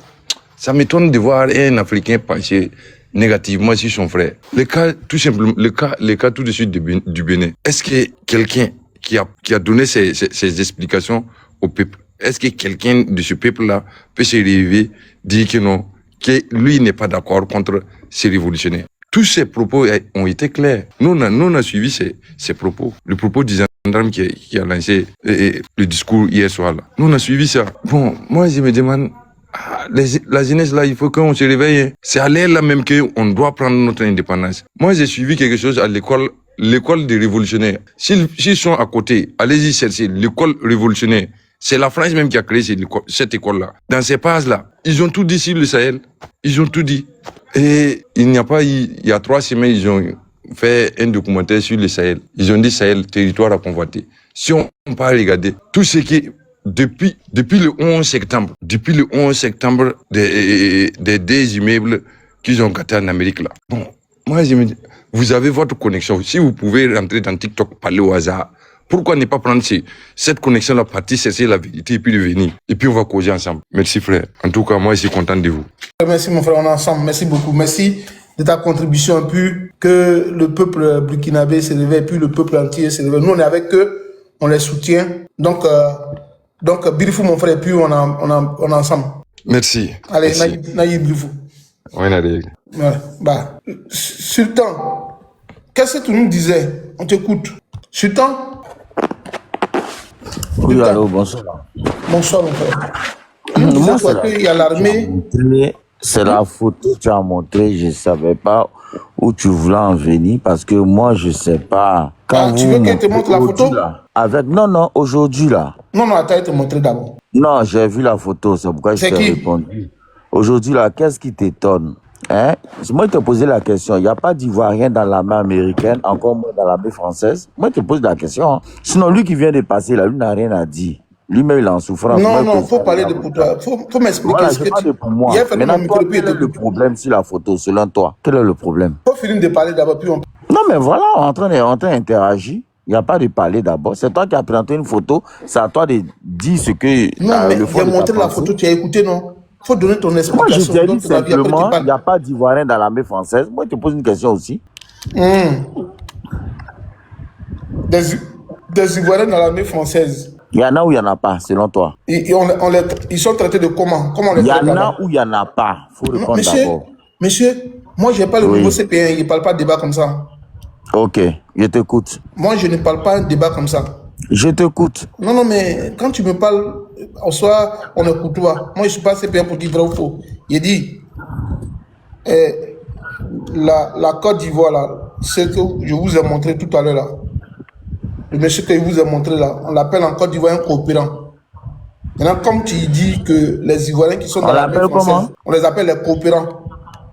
m'étonne de voir un Africain penser négativement sur son frère. Le cas, tout simplement, le cas tout de suite du Bénin. Est-ce que quelqu'un qui a donné ces explications au peuple, est-ce que quelqu'un de ce peuple-là peut se réveiller, dire que non, que lui n'est pas d'accord contre ces révolutionnaires? Tous ces propos ont été clairs. Nous, on a suivi ces propos. Le propos du gendarme qui a lancé le discours hier soir là. Nous, on a suivi ça. Bon, moi, je me demande, la jeunesse là, il faut qu'on se réveille. C'est à l'air là même qu'on doit prendre notre indépendance. Moi, j'ai suivi quelque chose à l'école des révolutionnaires. S'ils sont à côté, allez-y chercher l'école révolutionnaire. C'est la France même qui a créé cette école-là. Dans ces pages-là, ils ont tout dit sur le Sahel. Ils ont tout dit. Et il y a 3 semaines, ils ont fait un documentaire sur le Sahel. Ils ont dit Sahel, territoire à convoiter. Si on peut regarder tout ce qui, depuis le 11 septembre, des immeubles qu'ils ont gâtés en Amérique là. Bon, moi je me dis, vous avez votre connexion. Si vous pouvez rentrer dans TikTok, parler au hasard, pourquoi ne pas prendre cette connexion-là, partir chercher la vérité et puis revenir. Et puis on va causer ensemble. Merci frère. En tout cas, moi je suis content de vous. Merci mon frère, on est ensemble. Merci beaucoup. Merci de ta contribution, puis que le peuple burkinabé se réveille, puis le peuple entier se réveille. Nous on est avec eux, on les soutient. Donc Birifou mon frère, et puis on est ensemble. Merci. Allez, Naïb Birifou. Oui, Naïb. Voilà. Bah, Sultan, qu'est-ce que tu nous disais? On t'écoute. Sultan? Oui, allô, bonsoir. Bonsoir, mon frère. Moi, il y a l'armée. C'est la photo que tu as montrée. Je ne savais pas où tu voulais en venir parce que moi, je ne sais pas. Quand tu veux qu'elle te montre la photo là, non, aujourd'hui là. Non, attends, elle te montrer d'abord. Non, j'ai vu la photo, c'est pourquoi je t'ai répondu. Aujourd'hui là, qu'est-ce qui t'étonne? Hein? Moi, je te posais la question. Il n'y a pas d'Ivoirien dans l'armée américaine, encore moins dans l'armée française. Moi, je te pose la question. Hein. Sinon, lui qui vient de passer là, lui n'a rien à dire. Lui-même, il est en souffrance. Non, faut parler de pour toi. Faut m'expliquer voilà, ce que tu... pour moi. Maintenant, toi, quel est le problème sur la photo, selon toi? Quel est le problème? Faut finir de parler d'abord, puis on... Non, mais voilà, on est en train d'interagir. Il n'y a pas de parler d'abord. C'est toi qui as présenté une photo. C'est à toi de dire ce que... Non, mais j'ai montré la photo, tu as écouté, non? Faut donner ton explication. Moi, je t'ai dit simplement, il n'y a pas d'Ivoirien dans l'armée française. Moi, je te pose une question aussi. Des Ivoiriens dans l'armée française. Il y en a ou il n'y en a pas, selon toi? Ils sont traités de comment? Il y en a ou il n'y en a pas? Il faut répondre d'abord. Monsieur, moi, je n'ai pas le nouveau CPN. Il ne parle pas de débat comme ça. Ok, je t'écoute. Moi, je ne parle pas de débat comme ça. Je t'écoute. Non, mais quand tu me parles, en soi, on écoute toi. Moi, je ne suis pas CPN pour dire vrai ou faux. Il dit, la Côte d'Ivoire, là, ce que je vous ai montré tout à l'heure, là, le monsieur que je vous ai montré, là, on l'appelle en Côte d'Ivoire un coopérant. Maintenant, comme tu dis que les Ivoiriens qui sont dans l'armée française, on les appelle les coopérants.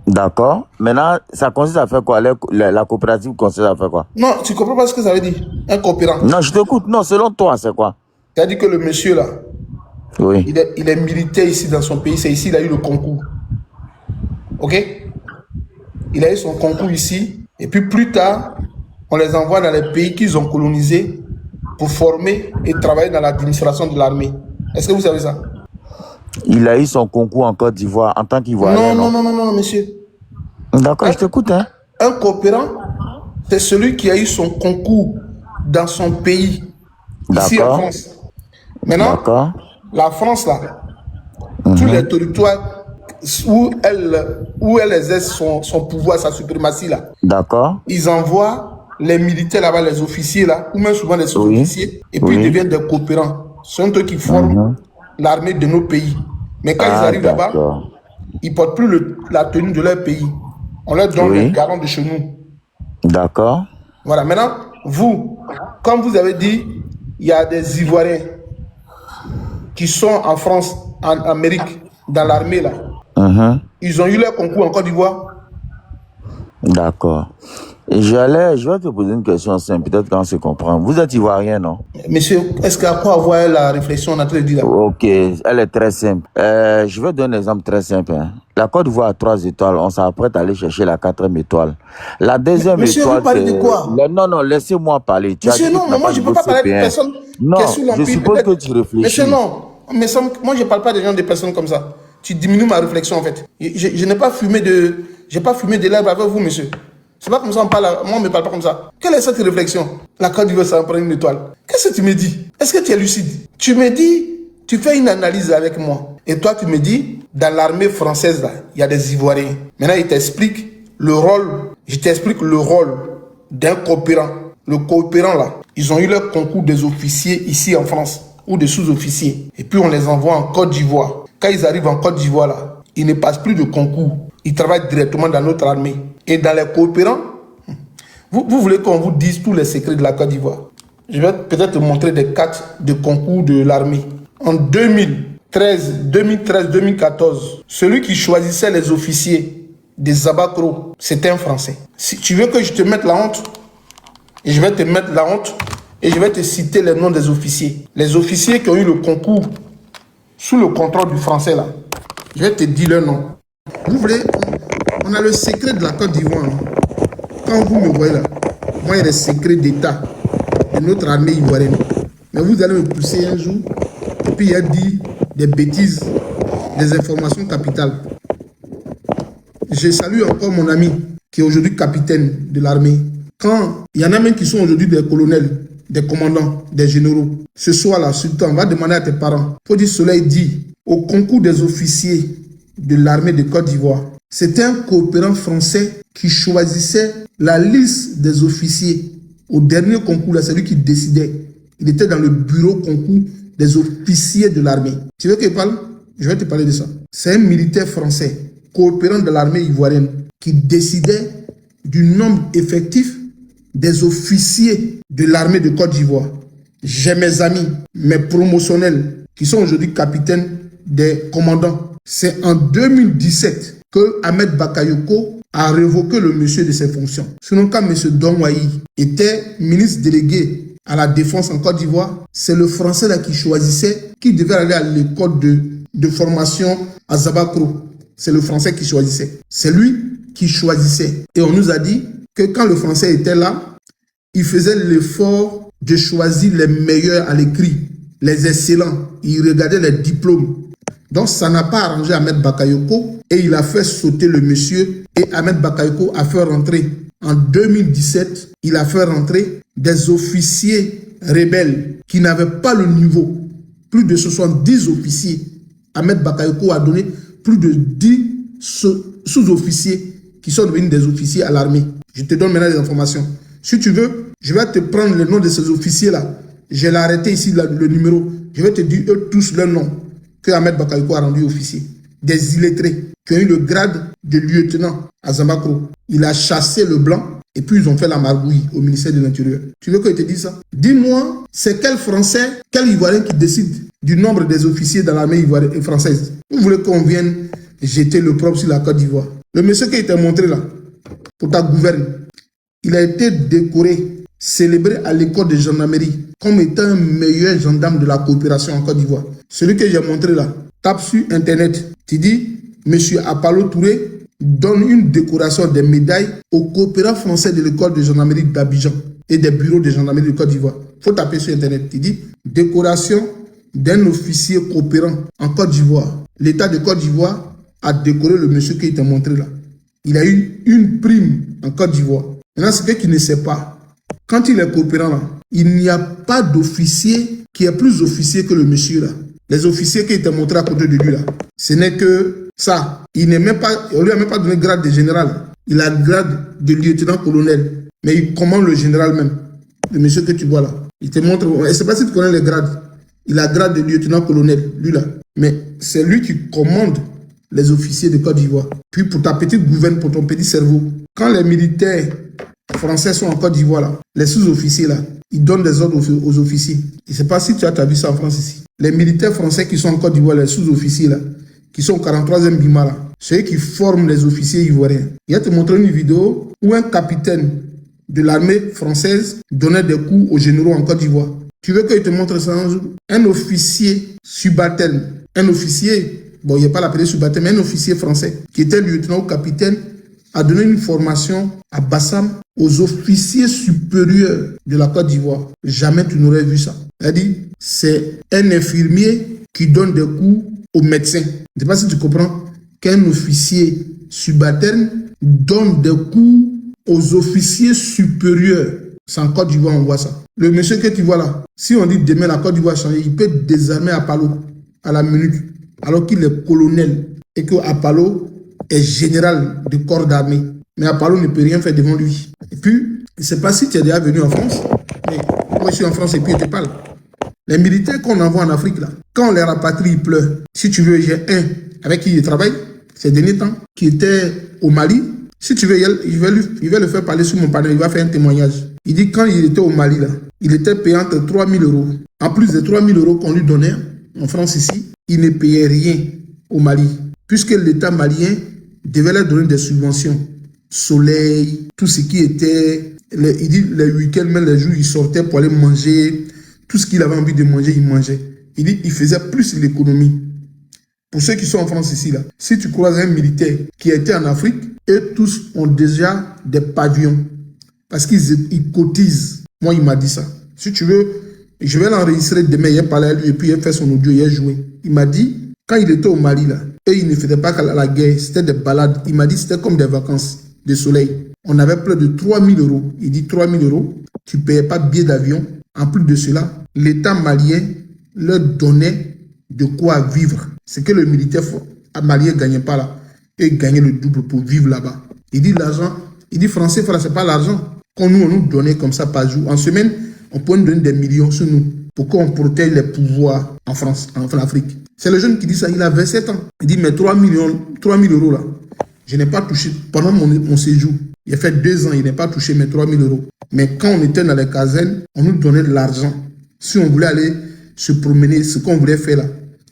D'accord. Maintenant, ça consiste à faire quoi? La coopérative consiste à faire quoi? Non, tu comprends pas ce que ça veut dire? Un coopérant. Non, je t'écoute. Non, selon toi, c'est quoi? C'est-à-dire que le monsieur là, oui. il est militaire ici dans son pays. C'est ici il a eu le concours. Ok? Il a eu son concours ici. Et puis plus tard, on les envoie dans les pays qu'ils ont colonisés pour former et travailler dans l'administration de l'armée. Est-ce que vous savez ça? Il a eu son concours en Côte d'Ivoire en tant qu'Ivoirien. Non, monsieur. D'accord, je t'écoute. Hein. Un coopérant, c'est celui qui a eu son concours dans son pays, ici en France. Maintenant, la France, là, tous les territoires où elle exerce son pouvoir, sa suprématie, là, ils envoient les militaires là-bas, les officiers, là, ou même souvent les sous-officiers, et puis ils deviennent des coopérants. Ce sont eux qui forment l'armée de nos pays. Mais quand ils arrivent là-bas, ils ne portent plus la tenue de leur pays. On leur donne les garants de chez nous. D'accord. Voilà. Maintenant, vous, comme vous avez dit, il y a des Ivoiriens qui sont en France, en Amérique, dans l'armée là. Ils ont eu leur concours en Côte d'Ivoire. D'accord. Et je vais te poser une question simple, peut-être qu'on se comprend. Vous êtes ivoirien, non? Monsieur, est-ce qu'à quoi avoir la réflexion on a train de dire là? Ok, elle est très simple. Je vais donner un exemple très simple. Hein. La Côte d'Ivoire a 3 étoiles. On s'apprête à aller chercher la 4e étoile. La deuxième monsieur, étoile, vous parlez de quoi? Non, laissez-moi parler. Monsieur, non, moi je ne peux pas parler de personne non, qui est sous l'empire. Je suppose que tu réfléchis. Monsieur, non. Mais moi je ne parle pas des gens, des personnes comme ça. Tu diminues ma réflexion en fait. Je n'ai pas fumé de l'herbe avec vous, monsieur. C'est pas comme ça on parle. Moi, on ne me parle pas comme ça. Quelle est cette réflexion? La Côte d'Ivoire, ça en prend une étoile. Qu'est-ce que tu me dis? Est-ce que tu es lucide? Tu me dis, tu fais une analyse avec moi. Et toi, tu me dis, dans l'armée française, là, il y a des Ivoiriens. Maintenant, je t'explique le rôle d'un coopérant. Le coopérant, là, ils ont eu leur concours des officiers ici en France, ou des sous-officiers. Et puis, on les envoie en Côte d'Ivoire. Quand ils arrivent en Côte d'Ivoire, là, ils ne passent plus de concours. Ils travaillent directement dans notre armée. Et dans les coopérants, vous voulez qu'on vous dise tous les secrets de la Côte d'Ivoire. Je vais peut-être te montrer des cartes de concours de l'armée. En 2013-2014, celui qui choisissait les officiers des Zabakro, c'était un Français. Si tu veux que je te mette la honte, je vais te mettre la honte et je vais te citer les noms des officiers. Les officiers qui ont eu le concours sous le contrôle du Français là. Je vais te dire leur nom. Vous voulez, on a le secret de la Côte d'Ivoire. Hein. Quand vous me voyez là, moi il y a des secrets d'État de notre armée ivoirienne. Mais vous allez me pousser un jour et puis il y a dit des bêtises, des informations capitales. Je salue encore mon ami qui est aujourd'hui capitaine de l'armée. Quand il y en a même qui sont aujourd'hui des colonels, des commandants, des généraux, ce soir-là, sultan, va demander à tes parents. Faut dire, Soleil dit, au concours des officiers de l'armée de Côte d'Ivoire, c'était un coopérant français qui choisissait la liste des officiers. Au dernier concours, là, c'est lui qui décidait. Il était dans le bureau concours des officiers de l'armée. Tu veux que je parle? Je vais te parler de ça. C'est un militaire français, coopérant de l'armée ivoirienne, qui décidait du nombre effectif des officiers de l'armée de Côte d'Ivoire. J'ai mes amis, mes promotionnels, qui sont aujourd'hui capitaines des commandants. C'est en 2017 que Ahmed Bakayoko a révoqué le monsieur de ses fonctions. Sinon, quand M. Donwayi était ministre délégué à la défense en Côte d'Ivoire, c'est le français là qui choisissait qui devait aller à l'école de formation à Zabakro. C'est le français qui choisissait. C'est lui qui choisissait. Et on nous a dit que quand le français était là, il faisait l'effort de choisir les meilleurs à l'écrit, les excellents. Il regardait les diplômes. Donc ça n'a pas arrangé Ahmed Bakayoko et il a fait sauter le monsieur et Ahmed Bakayoko a fait rentrer en 2017, il a fait rentrer des officiers rebelles qui n'avaient pas le niveau. Plus de 70 officiers. Ahmed Bakayoko a donné plus de 10 sous-officiers qui sont devenus des officiers à l'armée. Je te donne maintenant des informations. Si tu veux, je vais te prendre le nom de ces officiers-là. Je l'ai arrêté ici, le numéro. Je vais te dire eux tous leurs noms que Ahmed Bakayoko a rendu officier. Des illettrés qui ont eu le grade de lieutenant à Zabakro. Il a chassé le blanc et puis ils ont fait la margouille au ministère de l'Intérieur. Tu veux que je te dise ça? Dis-moi, c'est quel Français, quel Ivoirien qui décide du nombre des officiers dans l'armée ivoirienne française? Vous voulez qu'on vienne jeter le propre sur la Côte d'Ivoire? Le monsieur qui t'a montré là, pour ta gouverne, il a été décoré, célébré à l'école de gendarmerie comme étant un meilleur gendarme de la coopération en Côte d'Ivoire. Celui que j'ai montré là, tape sur internet, tu dis, monsieur Apollo Touré donne une décoration des médailles aux coopérants français de l'école de gendarmerie d'Abidjan et des bureaux de gendarmerie de Côte d'Ivoire. Il faut taper sur internet, tu dis, décoration d'un officier coopérant en Côte d'Ivoire. L'État de Côte d'Ivoire a décoré le monsieur qui t'a montré là. Il a eu une prime en Côte d'Ivoire. Maintenant, c'est quelqu'un qui ne sait pas. Quand il est coopérant là, il n'y a pas d'officier qui est plus officier que le monsieur là. Les officiers qui étaient montrés à côté de lui là, ce n'est que ça. On lui a même pas donné grade de général. Il a grade de lieutenant-colonel. Mais il commande le général même. Le monsieur que tu vois là. Il te montre. Je ne sais pas si tu connais les grades. Il a grade de lieutenant-colonel, lui là. Mais c'est lui qui commande les officiers de Côte d'Ivoire. Puis pour ta petite gouverne, pour ton petit cerveau, quand les militaires français sont en Côte d'Ivoire là, les sous-officiers là, ils donnent des ordres aux officiers. Je ne sais pas si tu as vu ça en France ici. Les militaires français qui sont en Côte d'Ivoire, les sous-officiers là, qui sont au 43e BIMA là, ceux qui forment les officiers ivoiriens. Il va te montrer une vidéo où un capitaine de l'armée française donnait des coups aux généraux en Côte d'Ivoire. Tu veux qu'il te montre ça un jour? Un officier subalterne, un officier, bon, il n'est pas l'appelé subalterne, mais un officier français qui était lieutenant ou capitaine a donné une formation à Bassam aux officiers supérieurs de la Côte d'Ivoire. Jamais tu n'aurais vu ça. C'est-à-dire, c'est un infirmier qui donne des coups aux médecins. Je ne sais pas si tu comprends qu'un officier subalterne donne des coups aux officiers supérieurs. C'est en Côte d'Ivoire, on voit ça. Le monsieur que tu vois là, si on dit demain la Côte d'Ivoire change, il peut désarmer Apalo à la minute, alors qu'il est colonel et que Apalo est général de corps d'armée. Mais Apalo ne peut rien faire devant lui. Et puis, je ne sais pas si tu es déjà venu en France, mais moi je suis en France et puis je te parle. Les militaires qu'on envoie en Afrique, là, quand on les rapatrie, ils pleurent. Si tu veux, j'ai un avec qui je travaille ces derniers temps, qui était au Mali. Si tu veux, il va le faire parler sur mon panel, il va faire un témoignage. Il dit quand il était au Mali, là, il était payé entre 3 000 euros. En plus des 3 000 euros qu'on lui donnait en France ici, il ne payait rien au Mali. Puisque l'État malien devait leur donner des subventions. Soleil, tout ce qui était... il dit les week-ends, même les jours, il sortait pour aller manger. Tout ce qu'il avait envie de manger, il mangeait. Il dit il faisait plus l'économie. Pour ceux qui sont en France ici, là, si tu croises un militaire qui était en Afrique, eux tous ont déjà des pavillons. Parce qu'ils cotisent. Moi, il m'a dit ça. Si tu veux, je vais l'enregistrer demain. Il a parlé à lui et puis il a fait son audio, il a joué. Il m'a dit, quand il était au Mali, là, et il ne faisait pas la guerre, c'était des balades. Il m'a dit c'était comme des vacances de soleil. On avait plus de 3 000 euros. Il dit 3 000 euros, tu ne payais pas de billet d'avion. En plus de cela, l'État malien leur donnait de quoi vivre. C'est que le militaire malien ne gagnait pas là. Et gagnait le double pour vivre là-bas. Il dit l'argent, il dit français, c'est pas l'argent qu'on nous donnait comme ça par jour. En semaine, on peut nous donner des millions sur nous pour qu'on protège les pouvoirs en France, en Afrique. C'est le jeune qui dit ça, il a 27 ans. Il dit, mais 3 000 euros là, je n'ai pas touché pendant mon séjour. Il a fait 2 ans, il n'a pas touché mes 3 000 euros. Mais quand on était dans les casernes, on nous donnait de l'argent. Si on voulait aller se promener, ce qu'on voulait faire là,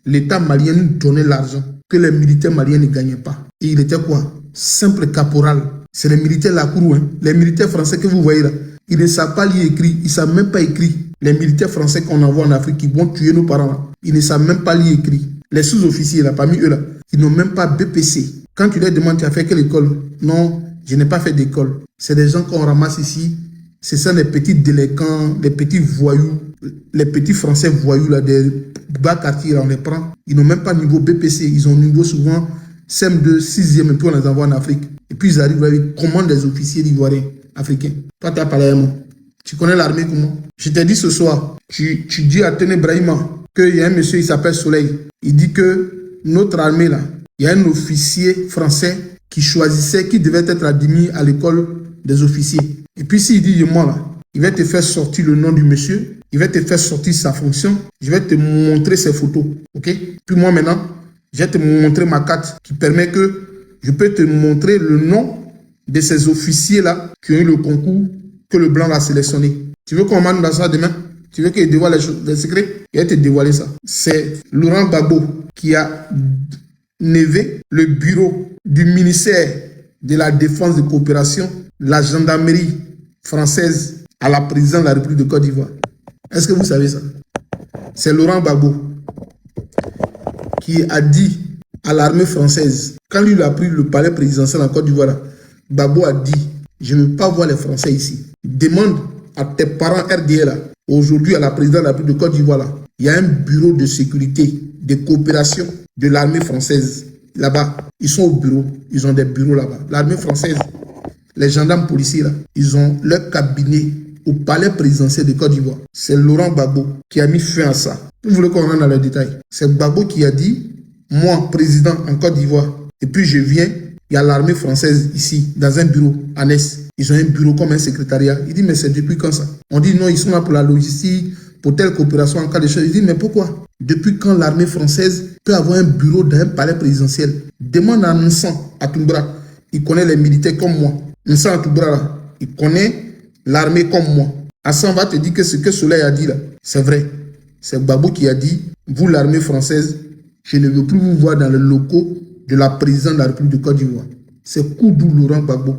l'État malien nous donnait l'argent que les militaires maliens ne gagnaient pas. Et il était quoi? Simple caporal. C'est les militaires Lacourou, hein. Les militaires français que vous voyez là, ils ne savent pas lire et écrire, ils ne savent même pas écrire. Les militaires français qu'on envoie en Afrique, qui vont tuer nos parents là, ils ne savent même pas lire et écrire. Les sous-officiers là, parmi eux là, ils n'ont même pas BPC. Quand tu leur demandes, tu as fait quelle école? Non, je n'ai pas fait d'école. C'est des gens qu'on ramasse ici. C'est ça les petits délinquants, les petits voyous, les petits français voyous là, des bas quartiers là, on les prend. Ils n'ont même pas niveau BPC, ils ont niveau souvent CM2, 6e, et puis on les envoie en Afrique. Et puis ils arrivent là, ils commandent des officiers ivoiriens, africains. Toi, tu as parlé à moi. Tu connais l'armée comment? Je t'ai dit ce soir, tu dis à Tene Brahima qu'il y a un monsieur, il s'appelle Soleil. Il dit que notre armée là, il y a un officier français qui choisissait, qui devait être admis à l'école des officiers. Et puis s'il dit moi là, il va te faire sortir le nom du monsieur, il va te faire sortir sa fonction, je vais te montrer ses photos, ok? Puis moi maintenant, je vais te montrer ma carte qui permet que je peux te montrer le nom de ces officiers-là qui ont eu le concours que le blanc a sélectionné. Tu veux qu'on mande ça demain? Tu veux qu'il dévoile les secrets? Il va te dévoiler ça. C'est Laurent Gbagbo qui a névé le bureau du ministère de la Défense de Coopération, la gendarmerie française à la présidence de la République de Côte d'Ivoire. Est-ce que vous savez ça? C'est Laurent Gbagbo qui a dit à l'armée française, quand lui a pris le palais présidentiel en Côte d'Ivoire, Gbagbo a dit, je ne veux pas voir les Français ici. Demande à tes parents RDL, aujourd'hui à la présidence de la République de Côte d'Ivoire, il y a un bureau de sécurité, de coopération de l'armée française. Là-bas, ils sont au bureau, ils ont des bureaux là-bas. L'armée française, les gendarmes policiers, là, ils ont leur cabinet au palais présidentiel de Côte d'Ivoire. C'est Laurent Gbagbo qui a mis fin à ça. Vous voulez qu'on rentre dans les détails? C'est Gbagbo qui a dit, moi, président en Côte d'Ivoire, et puis je viens, il y a l'armée française ici, dans un bureau, annexe. Ils ont un bureau comme un secrétariat. Il dit, mais c'est depuis quand ça? On dit, non, ils sont là pour la logistique, pour telle coopération en cas de choses. Il dit, mais pourquoi? Depuis quand l'armée française peut avoir un bureau dans un palais présidentiel? Demande à Nsan, à Toumbra. Il connaît les militaires comme moi. Nsan à Toumbra, là, il connaît l'armée comme moi. Hassan va te dire que ce que Soleil a dit là, c'est vrai. C'est Gbagbo qui a dit, vous l'armée française, Je ne veux plus vous voir dans le locaux de la présidente de la République de Côte d'Ivoire. C'est Koudou Laurent Gbagbo.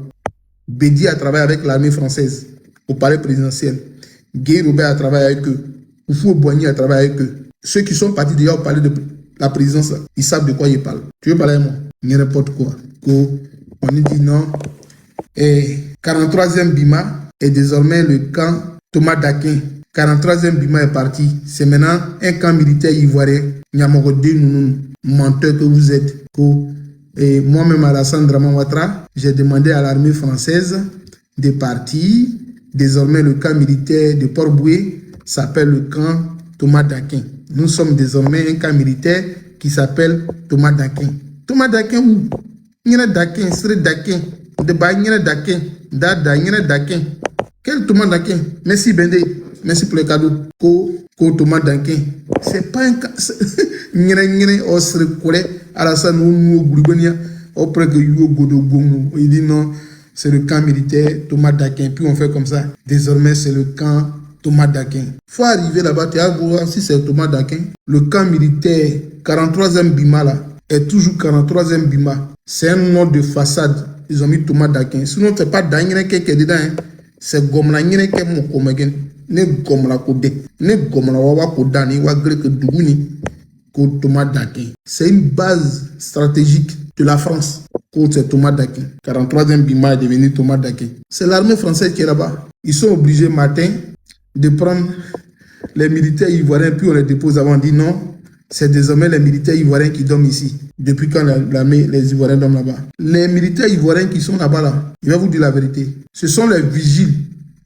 Bédi a travaillé avec l'armée française au palais présidentiel. Guy Robert a travaillé avec eux. Oufou Boigny a travaillé avec eux. Ceux qui sont partis déjà au palais de la présidence, là, ils savent de quoi ils parlent. Tu veux parler avec moi? N'importe quoi. On dit non. Et 43e Bima est désormais le camp Thomas Dakin. 43e Bima est parti. C'est maintenant un camp militaire ivoirien. Nyamogode Nounou, menteur que vous êtes. Et moi-même, Alassane Draman Ouattara, j'ai demandé à l'armée française de partir. Désormais, le camp militaire de Port-Boué s'appelle le camp Thomas Dakin. Nous sommes désormais un camp militaire qui s'appelle Thomas Dakin. Thomas Dakin où? Nyana Dakin, Sri Dakin, Deba Nyana Dakin, Dada Nyana Dakin. Quel Thomas Dakin? Merci Bendé, merci pour le cadeau. Ko Thomas Dakin. C'est pas un camp. Nyana Osre Kole, Alassane Ounou Goulibania, auprès que Yugo Godo Goumou. Il dit non, c'est le camp militaire Thomas Dakin. Puis on fait comme ça. Désormais, c'est le camp Thomas Dakin. Faut arriver là-bas, tu vas voir si c'est Thomas Dakin. Le camp militaire 43e Bima là est toujours 43e Bima. C'est un nom de façade. Ils ont mis Thomas Dakin. Sinon, c'est pas Daniel qui est dedans. Hein. C'est Gomla qui est mon comègue. Ne Gomla Kode. Ne Gomla Wawa Kodani. Wagre que Dougouni. Thomas Dakin. C'est une base stratégique de la France. C'est Thomas Dakin. 43e Bima est devenu Thomas Dakin. C'est l'armée française qui est là-bas. Ils sont obligés matin de prendre les militaires ivoiriens, puis on les dépose avant. On dit non, c'est désormais les militaires ivoiriens qui dorment ici. Depuis quand les Ivoiriens dorment là-bas? Les militaires ivoiriens qui sont là-bas, là, je vais vous dire la vérité. Ce sont les vigiles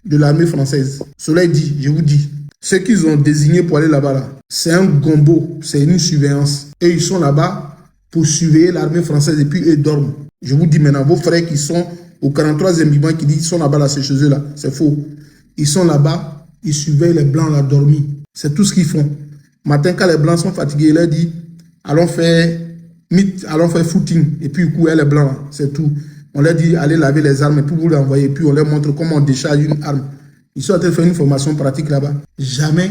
de l'armée française. Cela dit, je vous dis, ceux qu'ils ont désignés pour aller là-bas, là, c'est un gombo, c'est une surveillance. Et ils sont là-bas pour surveiller l'armée française et puis ils dorment. Je vous dis maintenant, vos frères qui sont au 43e Biban qui disent qu'ils sont là-bas, là, c'est chez eux, là. C'est faux. Ils sont là-bas, ils surveillent les Blancs, là, dormis. C'est tout ce qu'ils font. Matin, quand les Blancs sont fatigués, ils leur disent, allons faire footing. Et puis, du coup, les Blancs, c'est tout. On leur dit, allez laver les armes et puis vous les envoyez. Et puis, on leur montre comment on décharge une arme. Ils sont en train de faire une formation pratique là-bas. Jamais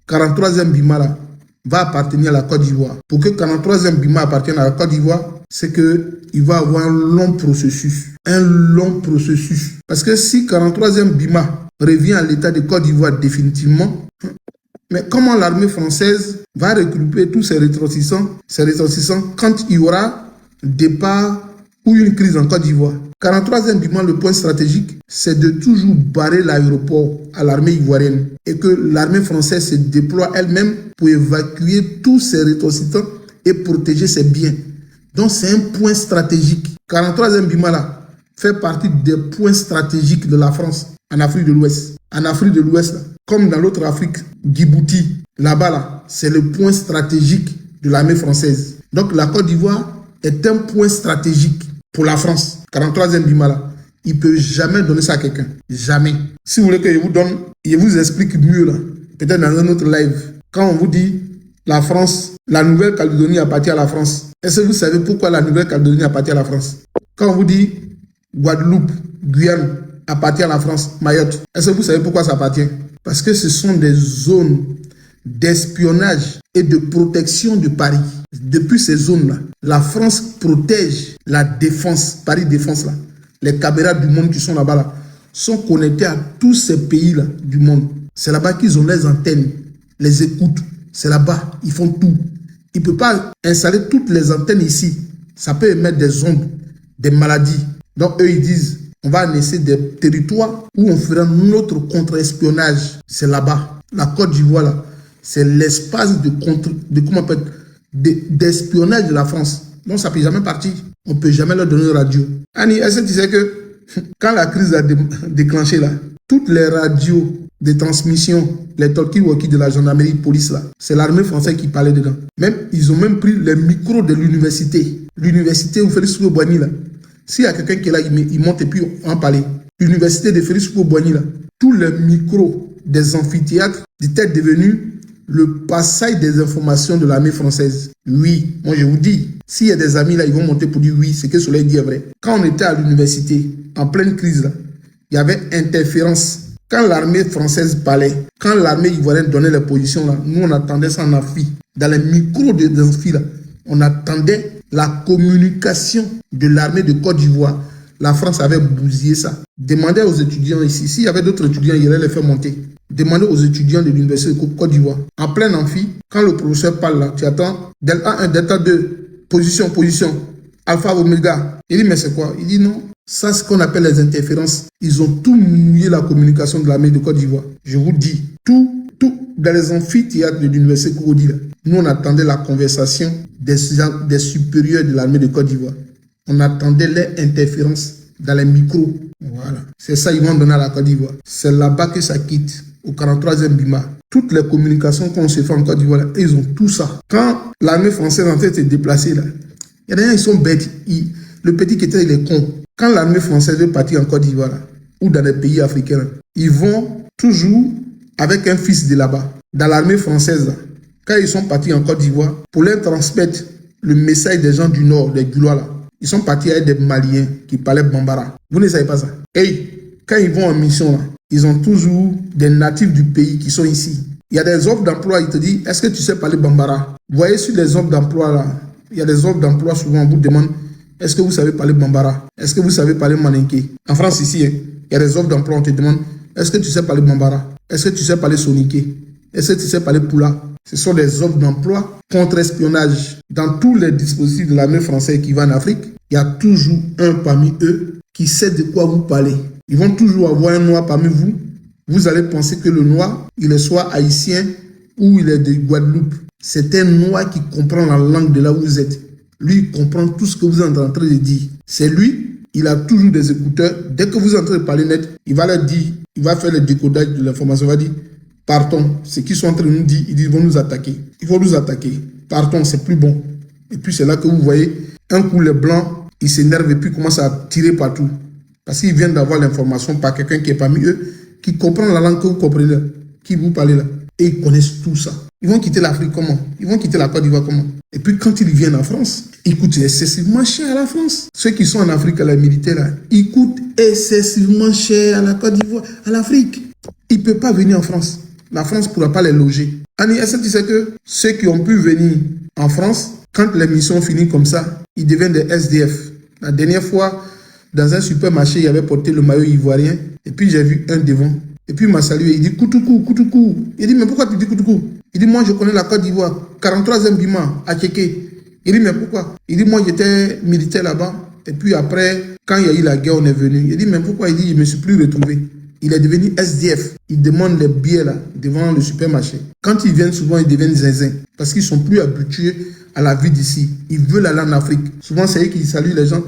43e Bima là, va appartenir à la Côte d'Ivoire. Pour que 43e Bima appartienne à la Côte d'Ivoire, c'est qu'il va avoir un long processus. Un long processus. Parce que si 43e Bima revient à l'état de Côte d'Ivoire définitivement, mais comment l'armée française va regrouper tous ces ressortissants quand il y aura départ ou une crise en Côte d'Ivoire? 43e Bima, le point stratégique, c'est de toujours barrer l'aéroport à l'armée ivoirienne et que l'armée française se déploie elle-même pour évacuer tous ces ressortissants et protéger ses biens. Donc c'est un point stratégique. 43e Bima là fait partie des points stratégiques de la France en Afrique de l'Ouest. En Afrique de l'Ouest, comme dans l'autre Afrique, Djibouti, là-bas, là, c'est le point stratégique de l'armée française. Donc la Côte d'Ivoire est un point stratégique pour la France. 43e Bima là, il ne peut jamais donner ça à quelqu'un. Jamais. Si vous voulez que je vous donne, je vous explique mieux là, peut-être dans un autre live. Quand on vous dit la France, la Nouvelle-Calédonie appartient à la France. Est-ce que vous savez pourquoi la Nouvelle-Calédonie appartient à la France? Quand on vous dit Guadeloupe, Guyane appartient à la France, Mayotte, est-ce que vous savez pourquoi ça appartient? Parce que ce sont des zones d'espionnage et de protection de Paris. Depuis ces zones-là, la France protège la défense, Paris Défense là. Les caméras du monde qui sont là-bas là, sont connectées à tous ces pays-là du monde. C'est là-bas qu'ils ont les antennes, les écoutes. C'est là-bas, ils font tout. Ils ne peuvent pas installer toutes les antennes ici. Ça peut émettre des ondes, des maladies. Donc eux, ils disent, on va laisser des territoires où on fera notre contre-espionnage. C'est là-bas. La Côte d'Ivoire, là, c'est l'espace d'espionnage de la France. Donc ça ne peut jamais partir. On ne peut jamais leur donner une radio. Annie, est-ce que tu sais que quand la crise a déclenché là, toutes les radios de transmission, les talkie-walkie de la gendarmerie police là, c'est l'armée française qui parlait dedans. Même, ils ont même pris les micros de l'université. L'université où Félix Houphouët-Boigny là. S'il y a quelqu'un qui est là, il monte et puis on en parle. L'université de Félix Houphouët-Boigny là, tous les micros des amphithéâtres étaient devenus le passage des informations de l'armée française. Oui, moi je vous dis, s'il y a des amis là, ils vont monter pour dire oui, c'est que cela dit est vrai. Quand on était à l'université, en pleine crise là, il y avait interférence. Quand l'armée française parlait, quand l'armée ivoirienne donnait les positions là, nous on attendait ça en amphi. Dans les micros des amphis là, On attendait la communication de l'armée de Côte d'Ivoire. La France avait bousillé ça. Demandez aux étudiants ici, s'il y avait d'autres étudiants, il allait les faire monter. Demandez aux étudiants de l'université de Côte d'Ivoire. En plein amphi, quand le professeur parle là, tu attends, delta 1, delta 2, position, alpha, oméga. Il dit, mais c'est quoi? Il dit non. Ça, c'est ce qu'on appelle les interférences. Ils ont tout mouillé la communication de l'armée de Côte d'Ivoire. Je vous dis, tout, dans les amphithéâtres de l'université Cocody, nous, on attendait la conversation des supérieurs de l'armée de Côte d'Ivoire. On attendait les interférences dans les micros. Voilà. C'est ça, ils vont donner à la Côte d'Ivoire. C'est là-bas que ça quitte, au 43e BIMA. Toutes les communications qu'on se fait en Côte d'Ivoire, ils ont tout ça. Quand l'armée française en fait se déplacer là, il y en a ils sont bêtes. Le petit qui était, il est con. Quand l'armée française veut partir en Côte d'Ivoire là, ou dans les pays africains, là, ils vont toujours avec un fils de là-bas. Dans l'armée française, là, quand ils sont partis en Côte d'Ivoire, pour leur transmettre le message des gens du Nord, des Gulois là, ils sont partis avec des Maliens qui parlaient Bambara. Vous ne savez pas ça. Et quand ils vont en mission, là, ils ont toujours des natifs du pays qui sont ici. Il y a des offres d'emploi, ils te disent, est-ce que tu sais parler Bambara? Vous voyez sur les offres d'emploi, là, il y a des offres d'emploi, souvent on vous demande, est-ce que vous savez parler Bambara? Est-ce que vous savez parler Maninké? En France, ici, il y a des offres d'emploi, on te demande, est-ce que tu sais parler Bambara? Est-ce que tu sais parler Soniké? Est-ce que tu sais parler Poula? Ce sont des offres d'emploi contre-espionnage. Dans tous les dispositifs de l'armée française qui va en Afrique, il y a toujours un parmi eux qui sait de quoi vous parlez. Ils vont toujours avoir un noir parmi vous. Vous allez penser que le noir, il est soit haïtien ou il est de Guadeloupe. C'est un noir qui comprend la langue de là où vous êtes. Lui, il comprend tout ce que vous êtes en train de dire. C'est lui, il a toujours des écouteurs. Dès que vous êtes en train de parler net, il va leur dire, il va faire le décodage de l'information. Il va dire, partons. Ce qu'ils sont en train de nous dire, ils disent, ils vont nous attaquer. Ils vont nous attaquer. Partons, c'est plus bon. Et puis c'est là que vous voyez, un coup les blancs, ils s'énervent et puis commencent à tirer partout. Parce qu'ils viennent d'avoir l'information par quelqu'un qui est parmi eux, qui comprend la langue que vous comprenez là, qui vous parlez là. Et ils connaissent tout ça. Ils vont quitter l'Afrique comment? Ils vont quitter la Côte d'Ivoire comment? Et puis quand ils viennent en France, ils coûtent excessivement cher à la France. Ceux qui sont en Afrique, les militaires là, ils coûtent excessivement cher à la Côte d'Ivoire, à l'Afrique. Ils ne peuvent pas venir en France. La France ne pourra pas les loger. Annie, est-ce que tu sais que ceux qui ont pu venir en France, quand les missions finissent comme ça, ils deviennent des SDF. La dernière fois, dans un supermarché, il avait porté le maillot ivoirien. Et puis j'ai vu un devant. Et puis il m'a salué. Il dit Koutoukou, Koutoukou. Il dit mais pourquoi tu dis Koutoukou? Il dit moi je connais la Côte d'Ivoire. 43e Bima, à Tchéké. Il dit mais pourquoi? Il dit moi j'étais militaire là-bas. Et puis après, quand il y a eu la guerre, on est venu. Il dit mais pourquoi? Il dit je ne me suis plus retrouvé. Il est devenu SDF. Il demande les billets là, devant le supermarché. Quand ils viennent, souvent, ils deviennent zinzin. Parce qu'ils ne sont plus habitués à la vie d'ici. Ils veulent aller en Afrique. Souvent, c'est eux qui saluent les gens.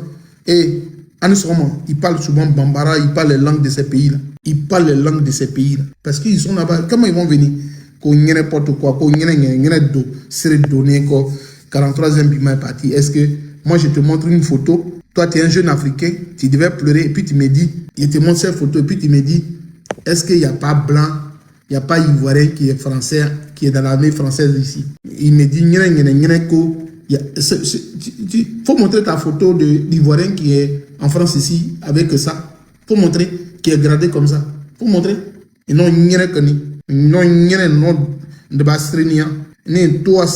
Et en ce moment, ils parlent souvent Bambara, ils parlent les langues de ces pays-là. Ils parlent les langues de ces pays-là. Parce qu'ils sont là-bas. Comment ils vont venir? Qu'on y ait n'importe quoi, qu'on y ait d'eau, c'est donné, 43e Bima est parti. Est-ce que moi, je te montre une photo? Toi, tu es un jeune Africain, tu devais pleurer, et puis tu me dis, il te montre cette photo, et puis tu me dis, est-ce qu'il n'y a pas blanc, il n'y a pas ivoirien qui est français, qui est dans l'armée française ici? Il me dit, il faut montrer ta photo de l'ivoirien qui est en France ici, avec ça. Il faut montrer, qui est gradé comme ça. Il faut montrer. Et non, il n'y a que non, il y a non de Basrenia, ni toi,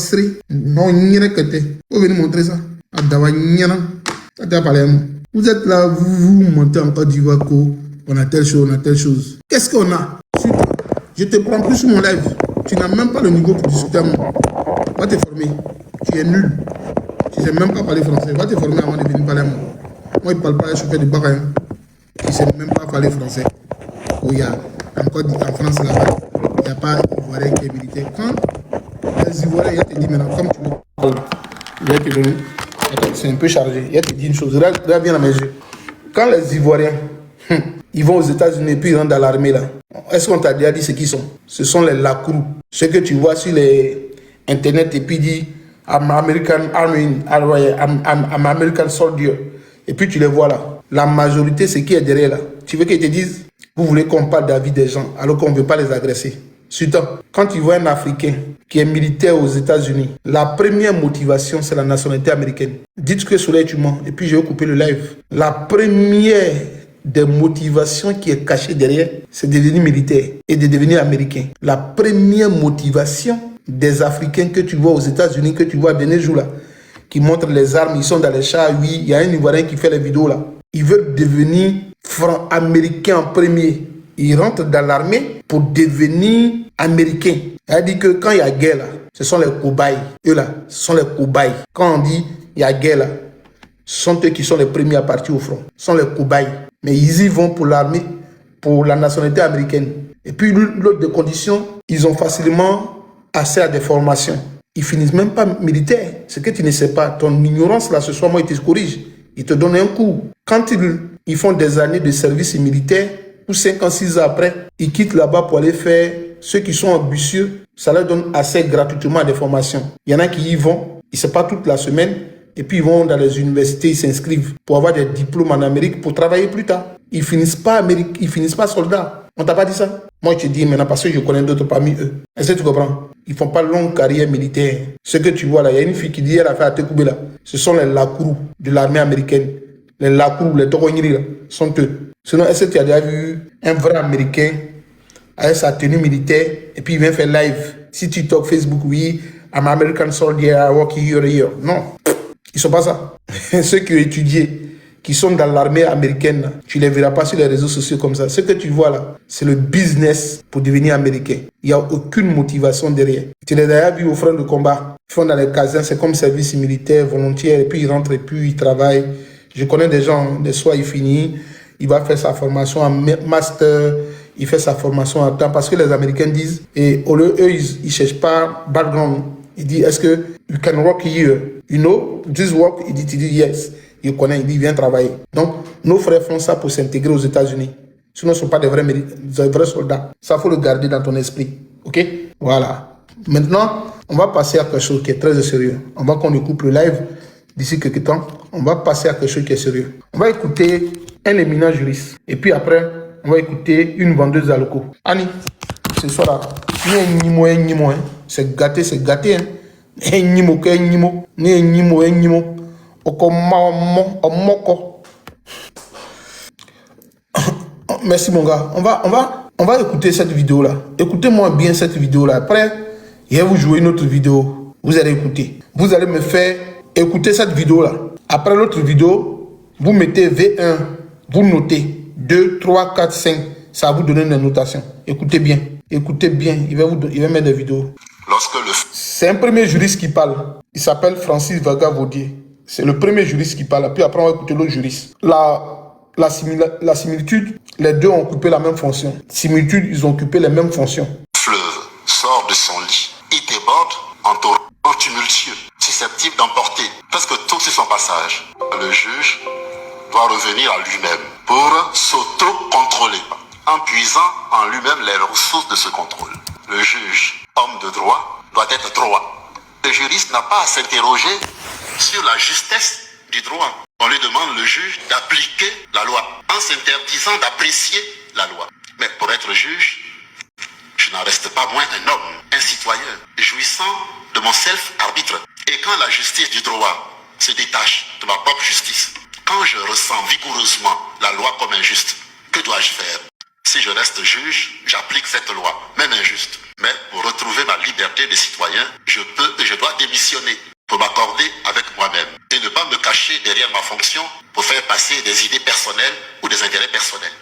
non, il n'y a que te. Vous venez montrer ça. Vous êtes là, vous montez en Côte d'Ivoire, on a telle chose, on a telle chose. Qu'est-ce qu'on a? Je te prends plus sur mon live. Tu n'as même pas le niveau pour discuter à moi. Va te former. Tu es nul. Tu ne sais même pas parler français. Va te former avant de venir parler à moi. Moi, il ne parle pas les chauffeurs de Bahreïn. Tu ne sais même pas parler français. Oh, il y a en France là-bas, il n'y a pas d'Ivoirien qui est militaire. Quand les Ivoiriens, il te dit maintenant, comme tu me parles, il va te donner. C'est un peu chargé. Il te dit une chose. Regarde bien à mes yeux. Quand les Ivoiriens, ils vont aux États-Unis et puis ils rentrent dans l'armée là, est-ce qu'on t'a déjà dit ce qu'ils sont? Ce sont les lacrous. Ce que tu vois sur les internet et puis dit I'm American Army, I'm American Soldier. Et puis tu les vois là. La majorité, c'est qui est derrière là. Tu veux qu'ils te disent, vous voulez qu'on parle de la vie des gens alors qu'on ne veut pas les agresser. Surtout, quand tu vois un Africain qui est militaire aux États-Unis, la première motivation, c'est la nationalité américaine. Dites que Soleil, tu mens, et puis je vais couper le live. La première des motivations qui est cachée derrière, c'est de devenir militaire et de devenir américain. La première motivation des Africains que tu vois aux États-Unis, que tu vois à dernier jour là, qui montrent les armes, ils sont dans les chars, oui, il y a un Ivoirien qui fait les vidéos là. Ils veulent devenir franc-américains en premier. Ils rentrent dans l'armée pour devenir américains. C'est-à-dire que quand il y a guerre là, ce sont les cobayes. Eux là, ce sont les cobayes. Quand on dit il y a guerre là, ce sont eux qui sont les premiers à partir au front. Ce sont les cobayes. Mais ils y vont pour l'armée, pour la nationalité américaine. Et puis l'autre des conditions, ils ont facilement accès à des formations. Ils finissent même pas militaires. Ce que tu ne sais pas, ton ignorance là, ce soir, moi, ils te corrigent. Ils te donnent un coup. Quand ils font des années de service militaire, ou 5 ans, 6 ans après, ils quittent là-bas pour aller faire, ceux qui sont ambitieux, ça leur donne accès gratuitement à des formations. Il y en a qui y vont, ils ne savent pas toute la semaine, et puis ils vont dans les universités, ils s'inscrivent pour avoir des diplômes en Amérique pour travailler plus tard. Ils finissent pas soldats. On t'a pas dit ça? Moi, je te dis maintenant parce que je connais d'autres parmi eux. Est-ce que tu comprends? Ils font pas longue carrière militaire. Ce que tu vois là, il y a une fille qui dit elle a fait à Tekoubé là. Ce sont les Lakourou de l'armée américaine. Les Lakourou, les Tokonyiri là, sont eux. Sinon, est-ce que tu as déjà vu un vrai Américain avec sa tenue militaire et puis il vient faire live? Si tu talk Facebook, oui, I'm American soldier, I work here. Non, ils sont pas ça. Ceux qui ont étudié, qui sont dans l'armée américaine, tu ne les verras pas sur les réseaux sociaux comme ça. Ce que tu vois là, c'est le business pour devenir américain. Il n'y a aucune motivation derrière. Tu les as déjà vus au front de combat. Ils font dans les casernes, c'est comme service militaire, volontaire, et puis ils rentrent et puis ils travaillent. Je connais des gens, des soirs il finit, il va faire sa formation en master, il fait sa formation en temps, parce que les Américains disent, et au lieu, eux, ils ne cherchent pas background. Ils disent, est-ce que you can work here? You know, this work? Il dit yes. Il connaît, il dit, viens travailler. Donc, nos frères font ça pour s'intégrer aux États-Unis. Sinon, ce ne sont pas des vrais soldats. Ça, il faut le garder dans ton esprit. OK? Voilà. Maintenant, on va passer à quelque chose qui est très sérieux. On va qu'on coupe le live d'ici quelques temps. On va passer à quelque chose qui est sérieux. On va écouter un éminent juriste. Et puis après, on va écouter une vendeuse à locaux. Annie, ce soir là, hein. C'est gâté, hein. Merci mon gars. On va écouter cette vidéo là. Écoutez-moi bien cette vidéo là. Après, je vais vous jouer une autre vidéo. Vous allez écouter. Vous allez me faire écouter cette vidéo là. Après l'autre vidéo, vous mettez V1. Vous notez 2, 3, 4, 5. Ça va vous donner une notation. Écoutez bien. Écoutez bien. Il va mettre des vidéos. C'est un premier juriste qui parle. Il s'appelle Francis Vaga Vaudier. C'est le premier juriste qui parle. Puis après, on va écouter l'autre juriste. La similitude, les deux ont occupé la même fonction. Similitude, ils ont occupé les mêmes fonctions. Fleuve sort de son lit. Il déborde en torrent tumultueux, susceptible d'emporter presque tout sur son passage. Le juge doit revenir à lui-même pour s'auto-contrôler, en puisant en lui-même les ressources de ce contrôle. Le juge, homme de droit, doit être droit. Le juriste n'a pas à s'interroger sur la justesse du droit. On lui demande, le juge, d'appliquer la loi en s'interdisant d'apprécier la loi. Mais pour être juge, je n'en reste pas moins un homme, un citoyen, jouissant de mon self-arbitre. Et quand la justice du droit se détache de ma propre justice, quand je ressens vigoureusement la loi comme injuste, que dois-je faire? Si je reste juge, j'applique cette loi, même injuste. Mais pour retrouver ma liberté de citoyen, je peux et je dois démissionner pour m'accorder avec moi-même et ne pas me cacher derrière ma fonction pour faire passer des idées personnelles ou des intérêts personnels.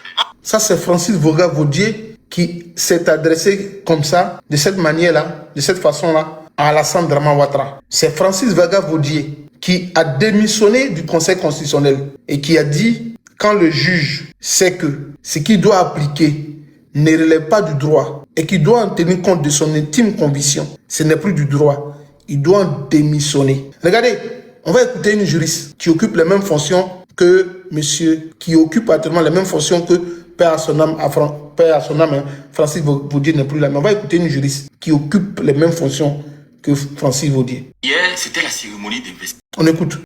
Ça, c'est Francis Vaga Vaudier qui s'est adressé comme ça, de cette manière-là, de cette façon-là, à Alassane Draman Ouattara. C'est Francis Vaga Vaudier qui a démissionné du Conseil constitutionnel et qui a dit, quand le juge sait que ce qu'il doit appliquer ne relève pas du droit et qu'il doit en tenir compte de son intime conviction, ce n'est plus du droit. Il doit en démissionner. Regardez, on va écouter une juriste qui occupe les mêmes fonctions que monsieur, qui occupe actuellement les mêmes fonctions que Père à son âme, Francis Vaudier n'est plus là. Mais on va écouter une juriste qui occupe les mêmes fonctions que Francis Vaudier. Hier, c'était la cérémonie d'investiture. On écoute.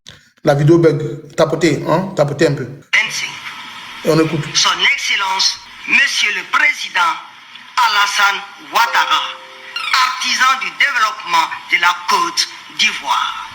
La vidéo bug. Tapotez un peu. Et on écoute. Son Excellence, Monsieur le Président Alassane Ouattara, artisan du développement de la Côte d'Ivoire.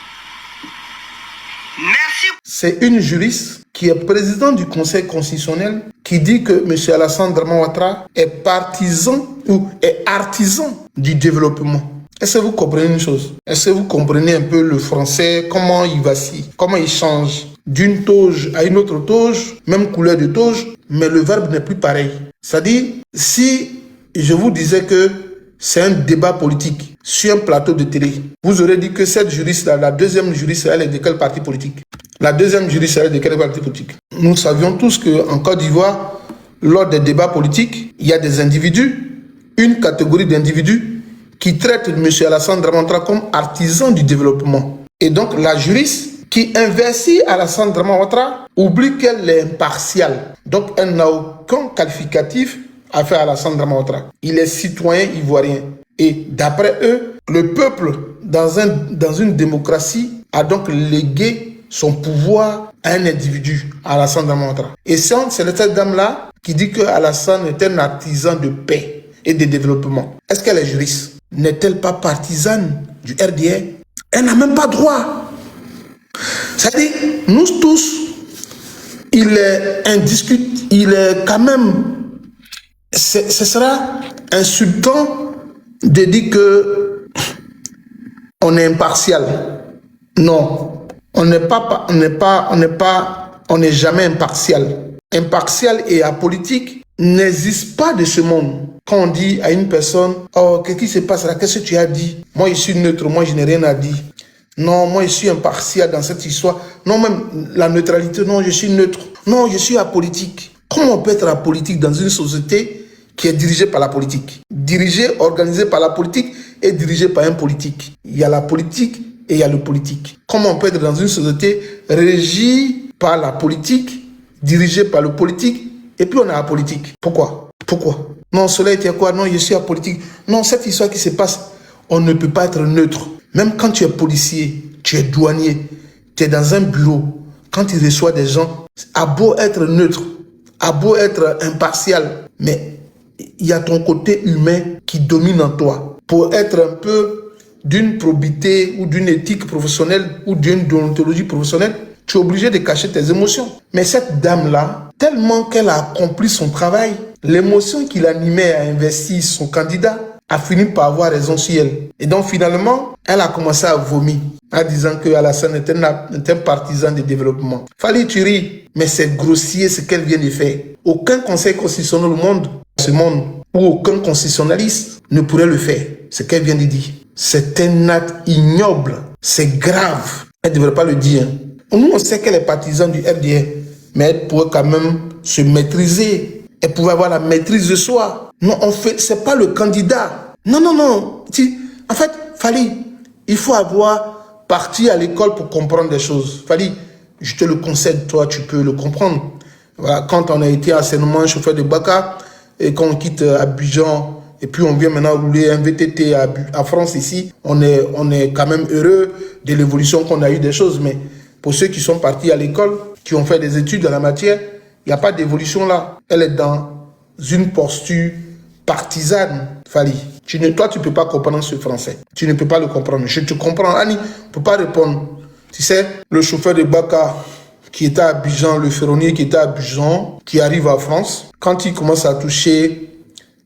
Merci. C'est une juriste qui est président du Conseil constitutionnel qui dit que M. Alassane Draman Ouattara est partisan ou est artisan du développement. Est-ce que vous comprenez une chose? Est-ce que vous comprenez un peu le français, comment il vacille, comment il change d'une toge à une autre toge, même couleur de toge, mais le verbe n'est plus pareil. C'est-à-dire, si je vous disais que c'est un débat politique sur un plateau de télé, vous aurez dit que cette juriste, la deuxième juriste, elle est de quel parti politique? La deuxième juriste, elle est de quel parti politique? Nous savions tous qu'en Côte d'Ivoire, lors des débats politiques, il y a des individus, une catégorie d'individus qui traitent M. Alassane Dramane Ouattara comme artisan du développement. Et donc la juriste qui investit Alassane Dramane Ouattara oublie qu'elle est impartiale. Donc elle n'a aucun qualificatif à faire à Alassane Dramane Ouattara. Il est citoyen ivoirien. Et d'après eux, le peuple, dans une démocratie, a donc légué son pouvoir à un individu, à Alassane Dramane Ouattara. Et c'est cette dame-là qui dit que Alassane est un artisan de paix et de développement. Est-ce qu'elle est juriste? N'est-elle pas partisane du RDA? Elle n'a même pas droit. C'est-à-dire, nous tous, il est indiscutable, il est quand même, ce sera insultant de dire que on est impartial. Non, on n'est jamais impartial. Impartial et apolitique n'existe pas de ce monde. Quand on dit à une personne, oh, qu'est-ce qui se passe là? Qu'est-ce que tu as dit? Moi, je suis neutre, moi, je n'ai rien à dire. Non, moi, je suis impartial dans cette histoire. Non, même la neutralité, non, je suis neutre. Non, je suis apolitique. Comment on peut être apolitique dans une société qui est dirigée par la politique? Dirigée, organisée par la politique et dirigée par un politique. Il y a la politique et il y a le politique. Comment on peut être dans une société régie par la politique, dirigée par le politique, et puis on est apolitique? Pourquoi? Non, cela était quoi? Non, je suis apolitique. Non, cette histoire qui se passe, on ne peut pas être neutre. Même quand tu es policier, tu es douanier, tu es dans un bureau, quand tu reçois des gens, à beau être neutre, à beau être impartial, mais il y a ton côté humain qui domine en toi. Pour être un peu d'une probité ou d'une éthique professionnelle ou d'une déontologie professionnelle, tu es obligé de cacher tes émotions. Mais cette dame-là, tellement qu'elle a accompli son travail, l'émotion qui l'animait à investir son candidat a fini par avoir raison sur elle. Et donc finalement, elle a commencé à vomir en disant que Alassane est un partisan de développement. Fallait tu ris, mais c'est grossier ce qu'elle vient de faire. Aucun conseil constitutionnel au monde, ce monde, ou aucun constitutionnaliste ne pourrait le faire. Ce qu'elle vient de dire. C'est un acte ignoble. C'est grave. Elle ne devrait pas le dire. Nous, on sait qu'elle est partisane du RDA, mais elle pourrait quand même se maîtriser. Elle pouvait avoir la maîtrise de soi. Non, c'est pas le candidat. Non. En fait, Fally, il faut avoir parti à l'école pour comprendre des choses. Fally, je te le concède, toi, tu peux le comprendre. Voilà, quand on a été enseignement chauffeur de Baka, et quand on quitte Abidjan, et puis on vient maintenant rouler un VTT à France ici, on est quand même heureux de l'évolution qu'on a eu des choses. Mais pour ceux qui sont partis à l'école, qui ont fait des études dans la matière, il n'y a pas d'évolution là. Elle est dans une posture partisane, Fally. Toi, tu ne peux pas comprendre ce français. Tu ne peux pas le comprendre. Je te comprends, Annie. On ne peut pas répondre. Tu sais, le chauffeur de Baka qui était à Abidjan, le ferronnier qui était à Abidjan, qui arrive en France, quand il commence à toucher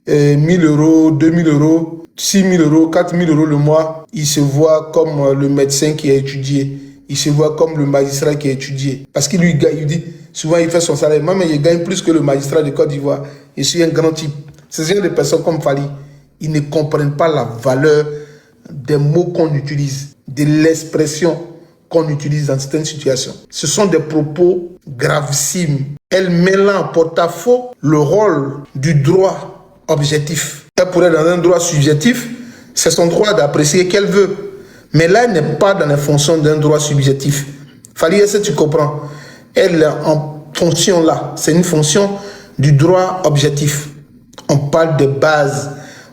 1000 euros, 2000 euros, 6000 euros, 4000 euros le mois, il se voit comme le médecin qui a étudié. Il se voit comme le magistrat qui a étudié. Parce qu'il lui dit, souvent il fait son salaire. Moi, mais il gagne plus que le magistrat de Côte d'Ivoire. Je suis un grand type. C'est ce genre de personnes comme Fally. Ils ne comprennent pas la valeur des mots qu'on utilise, de l'expression qu'on utilise dans certaines situations. Ce sont des propos gravissimes. Elle met là en porte-à-faux le rôle du droit objectif. Elle pourrait être dans un droit subjectif, c'est son droit d'apprécier qu'elle veut. Mais là, elle n'est pas dans la fonction d'un droit subjectif. Fally, est-ce que tu comprends? Elle est en fonction là. C'est une fonction du droit objectif. On parle de base,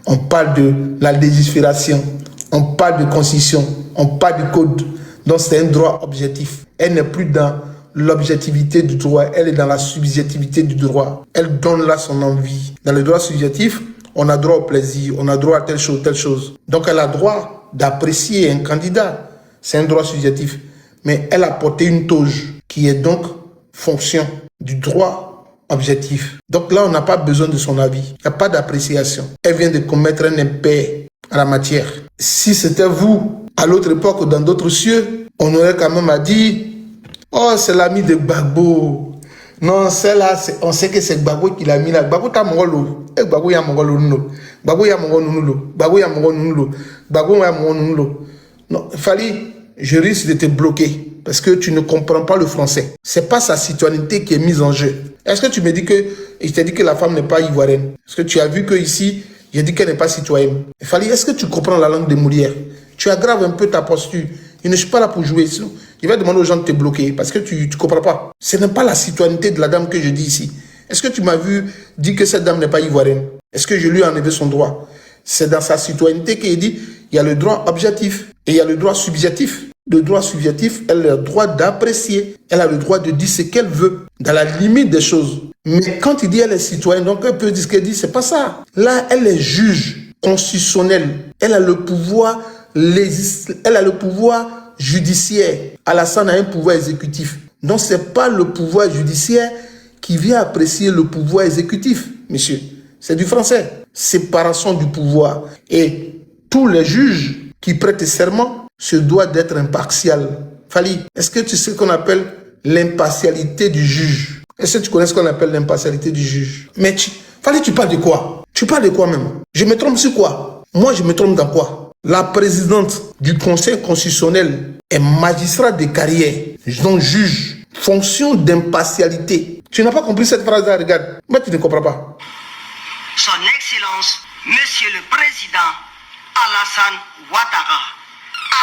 on parle de la légifération, on parle de constitution, on parle du code. Donc c'est un droit objectif. Elle n'est plus dans l'objectivité du droit, elle est dans la subjectivité du droit. Elle donne là son envie. Dans le droit subjectif, on a droit au plaisir, on a droit à telle chose, telle chose. Donc elle a droit d'apprécier un candidat. C'est un droit subjectif. Mais elle a porté une toge qui est donc fonction du droit objectif. Donc là, on n'a pas besoin de son avis. Il n'y a pas d'appréciation. Elle vient de commettre un impair. à la matière. Si c'était vous, à l'autre époque, dans d'autres cieux, on aurait quand même à dire, oh, c'est l'ami de Gbagbo. Non, c'est là, on sait que c'est Gbagbo qui l'a mis là. Gbagbo ta mongolo. Gbagbo ya mongolo nulo. Gbagbo ya mongolo nulo. Gbagbo ya mongolo nulo. Gbagbo ya mongolo nulo. Non, Fally, je risque de te bloquer parce que tu ne comprends pas le français. C'est pas sa citoyenneté qui est mise en jeu. Est-ce que tu me dis que, je t'ai dit que la femme n'est pas ivoirienne? Est-ce que tu as vu que ici, j'ai dit qu'elle n'est pas citoyenne? Fally, est-ce que tu comprends la langue de Molière? Tu aggraves un peu ta posture. Je ne suis pas là pour jouer. Je vais demander aux gens de te bloquer parce que tu ne comprends pas. Ce n'est pas la citoyenneté de la dame que je dis ici. Est-ce que tu m'as vu dire que cette dame n'est pas ivoirienne? Est-ce que je lui ai enlevé son droit? C'est dans sa citoyenneté qu'il dit il y a le droit objectif et il y a le droit subjectif. Le droit subjectif, elle a le droit d'apprécier. Elle a le droit de dire ce qu'elle veut dans la limite des choses. Mais quand il dit elle est citoyenne, donc elle peut dire ce qu'elle dit, c'est pas ça. Là, elle est juge constitutionnelle. Elle a le pouvoir judiciaire. Alassane a un pouvoir exécutif. Donc, ce n'est pas le pouvoir judiciaire qui vient apprécier le pouvoir exécutif, monsieur. C'est du français. Séparation du pouvoir. Et tous les juges qui prêtent serment se doivent d'être impartials. Fally, est-ce que tu sais ce qu'on appelle l'impartialité du juge? Est-ce que tu connais ce qu'on appelle l'impartialité du juge? Mais Fally, tu parles de quoi? Tu parles de quoi même? Je me trompe sur quoi? Moi, je me trompe dans quoi? La présidente du Conseil constitutionnel est magistrat de carrière, donc juge, fonction d'impartialité. Tu n'as pas compris cette phrase-là, regarde. Mais tu ne comprends pas. Son Excellence, Monsieur le Président Alassane Ouattara,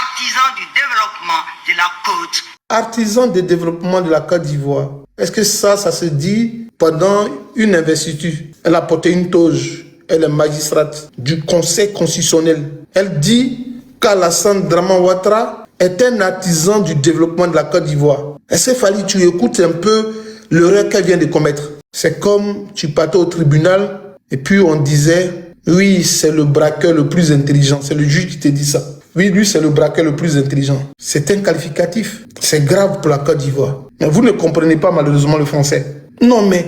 artisan du développement de la Côte. Artisan de développement de la Côte d'Ivoire. Est-ce que ça se dit pendant une investiture? Elle a porté une toge. Elle est magistrate du Conseil constitutionnel. Elle dit qu'Alassane Dramane Ouattara est un artisan du développement de la Côte d'Ivoire. Est-ce que Fally, tu écoutes un peu l'erreur qu'elle vient de commettre? C'est comme tu partais au tribunal et puis on disait, oui, c'est le braqueur le plus intelligent. C'est le juge qui te dit ça. Oui, lui, c'est le braqueur le plus intelligent. C'est un qualificatif. C'est grave pour la Côte d'Ivoire. Mais vous ne comprenez pas malheureusement le français. Non, mais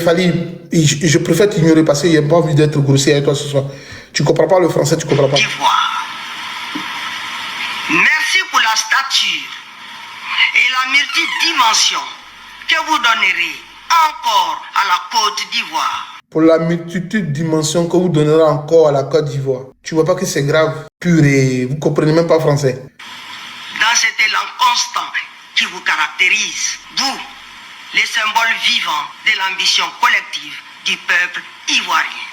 Fally, je préfère t'ignorer parce que je n'ai pas envie d'être grossier avec toi ce soir. Tu ne comprends pas le français, tu ne comprends pas. Merci pour la stature et la multidimension que vous donnerez encore à la Côte d'Ivoire. Pour la multitude de dimensions que vous donnerez encore à la Côte d'Ivoire. Tu ne vois pas que c'est grave, purée, vous ne comprenez même pas français. Dans cet élan constant qui vous caractérise, vous, les symboles vivants de l'ambition collective du peuple ivoirien.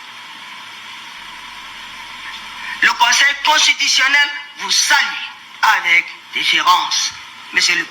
Le Conseil constitutionnel vous salue avec déférence, monsieur le...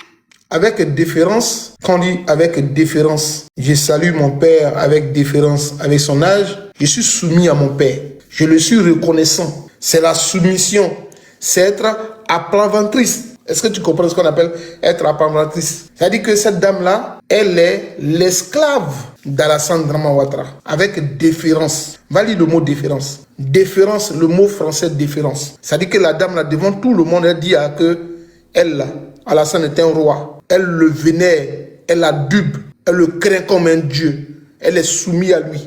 Avec déférence, quand on dit avec déférence, je salue mon père avec déférence, avec son âge, je suis soumis à mon père. Je le suis reconnaissant. C'est la soumission. C'est être appaventrice. Est-ce que tu comprends ce qu'on appelle être appaventrice? C'est-à-dire que cette dame-là, elle est l'esclave d'Alassane Dramane Ouattara. Avec déférence. Va lire le mot déférence. Déférence, le mot français déférence. C'est-à-dire que la dame-là, devant tout le monde, elle dit que elle, là, Alassane est un roi. Elle le vénère, elle l'adube, elle le craint comme un dieu. Elle est soumise à lui.